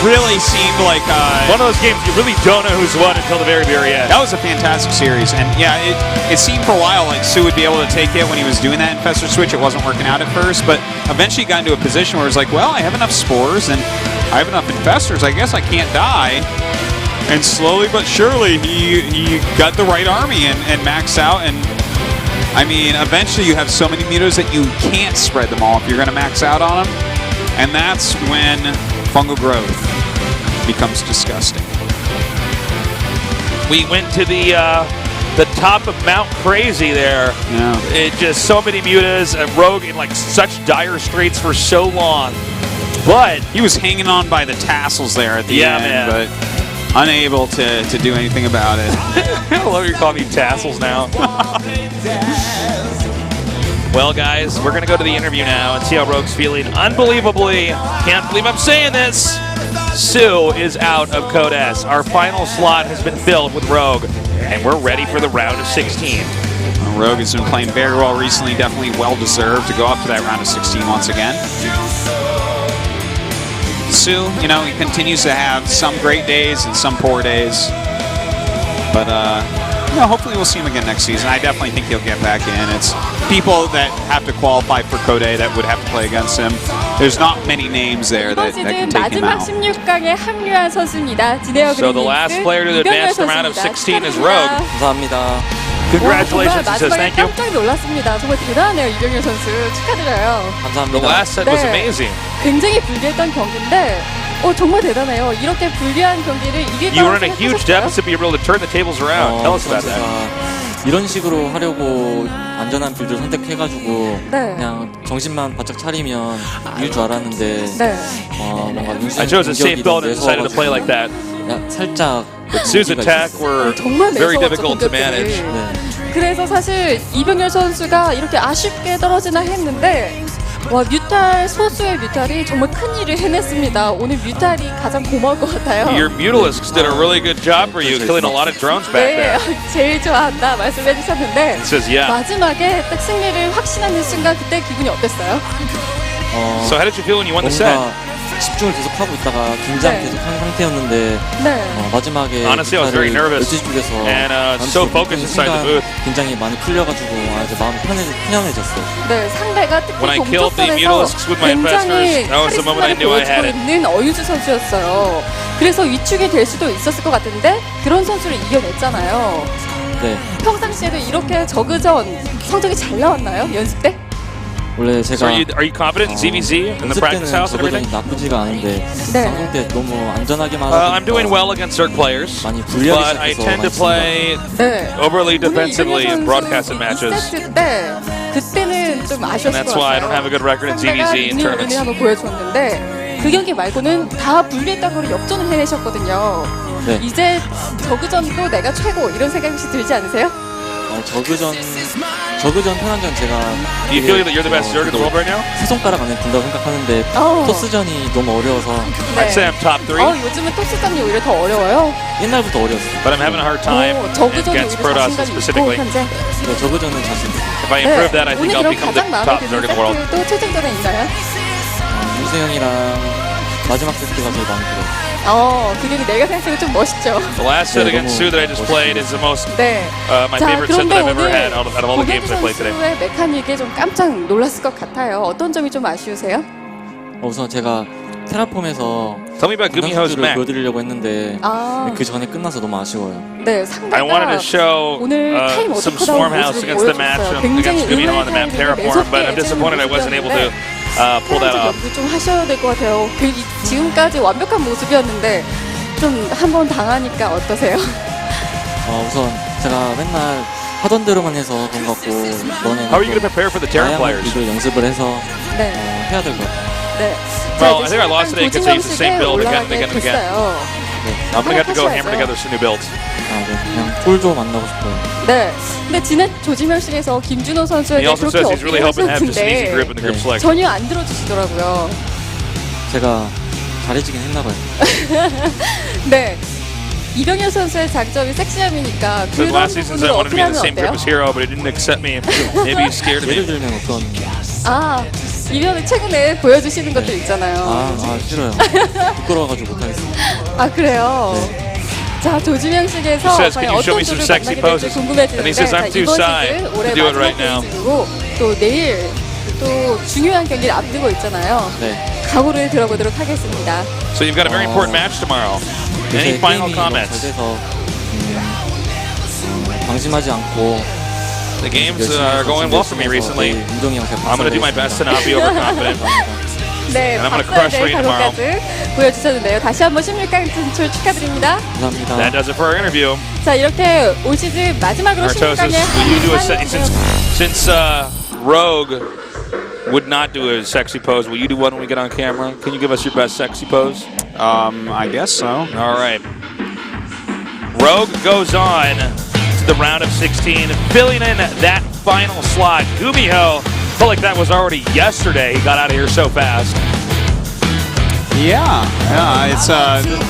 Really seemed like one of those games you really don't know who's won until the very, very end. That was a fantastic series, and yeah, it seemed for a while like Sue would be able to take it when he was doing that Infestor switch. It wasn't working out at first, but eventually got into a position where it's like, well, I have enough spores and I have enough Infestors. I guess I can't die. And slowly but surely, he got the right army and maxed out. And I mean, eventually you have so many mutas that you can't spread them all if you're going to max out on them. And that's when fungal growth becomes disgusting. We went to the top of Mount Crazy there. Yeah. It just so many mutas, and Rogue in like such dire straits for so long. But he was hanging on by the tassels there at the end, man. But unable to do anything about it. I love you calling me tassels now. Well, guys, we're going to go to the interview now and see how Rogue's feeling. Unbelievably, can't believe I'm saying this, Sue is out of Code S. Our final slot has been filled with Rogue, and we're ready for the round of 16. Rogue has been playing very well recently, definitely well-deserved to go up to that round of 16 once again. Sue, you know, he continues to have some great days and some poor days. But, you know, hopefully we'll see him again next season. I definitely think he'll get back in. It's people that have to qualify for Code A that would have to play against him. There's not many names there that can take him out. 16강에 합류한 선수입니다. So the last player to advance the round of 16 is Rogue. 감사합니다. Congratulations, he says thank you. 깜짝 놀랐습니다. 정말 대단해요, 이병렬 선수. 축하드려요. 감사합니다. The last set was amazing. 굉장히 불리했던 경기인데 정말 대단해요. 이렇게 불리한 경기를 이길 You were in 거라고 a huge 생각하셨어요? deficit, but you were able to turn the tables around. Tell us about that. 이런 식으로 하려고 안전한 빌드를 선택해가지고 네. 그냥 정신만 바짝 차리면 이길 줄 알았는데 네. 뭔가 I chose a safe build and decided to play like that. 살짝 But Sue's attack were 정말 very 매서웠죠, difficult to manage. 네. 그래서 사실 이병렬 선수가 이렇게 아쉽게 떨어지나 했는데 와, 뮤탈, 소수의 뮤탈이 정말 큰 일을 해냈습니다. 오늘 뮤탈이 가장 고마울 것 같아요. Your Mutalisks did a really good job for you, killing a lot of drones back 네, there. 제일 좋아한다 말씀해 주셨는데 He says, yeah. 마지막에 딱 승리를 확신하는 순간 그때 기분이 어땠어요? So how did you feel when you won the set? 집중을 계속 하고 있다가 긴장 네. 계속 한 상태였는데 네. 마지막에 Honestly, I was very nervous 12시 쪽에서 and so focused inside the booth. 긴장이 많이 풀려가지고 이제 마음이 편안해졌어요. 네, 상대가 특히 When I killed the 동쪽선에서 Mutalisks with my 굉장히 Infestors, that was the moment I 카리스마를 knew I had 보여주고 it. 있는 어유즈 선수였어요. 그래서 위축이 될 수도 있었을 것 같은데 그런 선수를 이겨냈잖아요. 네. 평상시에도 이렇게 저그전 성적이 잘 나왔나요? 연습 때? 원래 So 제가 are you confident in ZVZ and the 연습 practice 때는 house and 저거전이 everything? 나쁘지가 않은데 네. 방송 때 너무 안전하게만 I'm doing well against Zerg players, 많이 불리하게 but I 시작해서 tend to 많이 play 네. overly 오늘 defensively in 이병렬 broadcasted 선수 matches. 2세트 때 그때는 좀 And 아쉬웠을 that's 것 why I 같아요. don't have a good record in 상대가 ZVZ in 눈을 tournaments. 한번 보여줬는데 그 경기 말고는 다 불리했다고 역전을 해내셨거든요. 네. 이제 저그전도 내가 최고 이런 생각이 혹시 들지 않으세요? 저그전 편한전 제가 Do you feel that you're the best Zerg in the world right now? 세 손가락 안에 든다고 생각하는데 토스전이 너무 어려워서 I'd say I'm top 3. 요즘은 토스전이 오히려 더 어려워요. 옛날부터 어려웠어요. But I'm having a hard time 저그전이 against 오히려 Protoss 자신감이 있고 specifically. 현재. 네, 저그전은 자신. If I improve that, I think 오늘 I'll 그럼 become the 가장 마음에 top 드는 Zerg in the world. 세트도 최종전에 있나요? 유세 형이랑 마지막 세트가 제일 마음에 들어요. 그림이 내가 생각해도 좀 멋있죠. The last set against Sue that I just played is the most 네. my 자, favorite set 그런데 that I've ever 오늘 had out of all the games I played today. 선수의 메카닉에 좀 깜짝 놀랐을 것 같아요. 어떤 점이 좀 아쉬우세요? 우선 제가 테라폼에서 Tell me about Gumiho's 를 mech. 보여드리려고 했는데 그 전에 끝나서 너무 아쉬워요. 네, I wanted to 상대가 show 오늘 타임 some 어택하다고 Swarmhouse 모습을 against the match 보여줬어요. 굉장히 against Gumiho on the map 의외의 Terraform, but I'm 매섭게 disappointed I wasn't able to pull that off. 연구 좀 하셔야 될 것 같아요. 지금까지 완벽한 모습이었는데 좀 한 번 당하니까 어떠세요? 우선 제가 맨날 하던 대로만 해서 그런 것 같고 이번에는 How are you going to prepare for the Terraplayers? 다양한 연습을 해서 네. 해야 될 것 같아요. 네. Well, I think I lost today because I used the same build again and again and again. 됐어요. I'm going to have to go hammer together some new builds. 네, 그냥 꿀조 만나고 싶어요. 네. 근데 지난 조지명식에서 김준호 He 선수에게 also 그렇게 says he's really hoping to have just an easy 어필을 group in the group 네. select. 전혀 안 들어주시더라고요. 제가 잘해지긴 했나 봐요. 네. 이병현 선수의 장점이 섹시함이니까 So 그런 last season I 부분을 wanted to be in the 어필하면 same group 어때요? as Hero, but he didn't accept me. Maybe he's scared of 예를 me. 들면 어떤 이병현이 최근에 보여주시는 것들 있잖아요. 싫어요. 부끄러워가지고 못하겠어요. 그래요? 자, 조지명식에서 He says, 과연 "Can you show 어떤 me some 조를 sexy 만나게 될지 poses?" 궁금해지는데 And he says, 자, "I'm too 이번 shy 시즌 to 올해 do it 마지막 right now." 페이지고 또 내일 또 중요한 경기를 앞두고 있잖아요. 네. 각오를 들어보도록 하겠습니다. So you've got a very important match tomorrow. Any 요새 final 게임이 너무 comments? 잘 돼서 방심하지 않고 The games 열심히 are 해서 going well for me 준비해서 recently. 내일 운동이 형 잘 I'm going to do my best to not be overconfident. 네, And I'm gonna 박수와 crush 네, Rain tomorrow. 각오까지 보여주셨는데요. 다시 한번 16강 진출 축하드립니다. 감사합니다. That does it for our interview. 자, 이렇게 올 시즌 마지막으로 Artosis, 16강에 will you do a since Rogue would not do a sexy pose, will you do one when we get on camera? Can you give us your best sexy pose? I guess so. All right. Rogue goes on to the round of 16, filling in that final slot. Gumiho felt like that was already yesterday. He got out of here so fast. Yeah, it's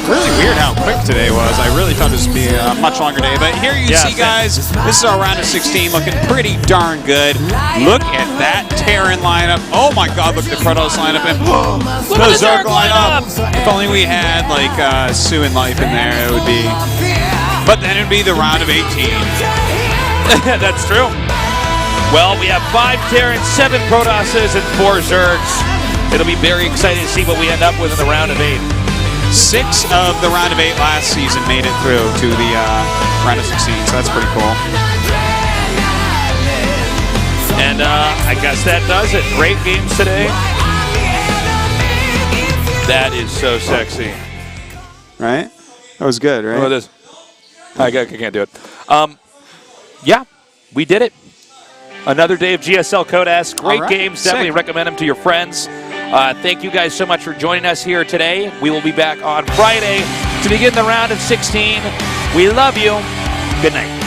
really weird how quick today was. I really thought this would be a much longer day. But here you see, guys, this is our round of 16 looking pretty darn good. Look at that Terran lineup. Oh my God, look at the Protoss lineup. And the Zerg lineup. If only we had like Sue and Life in there, it would be. But then it would be the round of 18. That's true. Well, we have 5 Terrans, 7 Protosses, and 4 Zergs. It'll be very exciting to see what we end up with in the round of 8. 6 of the round of 8 last season made it through to the round of 16, so that's pretty cool. And I guess that does it. Great games today. That is so sexy. Right? That was good, right? What about this? I can't do it. Yeah, we did it. Another day of GSL Code S. Great games. Definitely recommend them to your friends. Thank you guys so much for joining us here today. We will be back on Friday to begin the round of 16. We love you. Good night.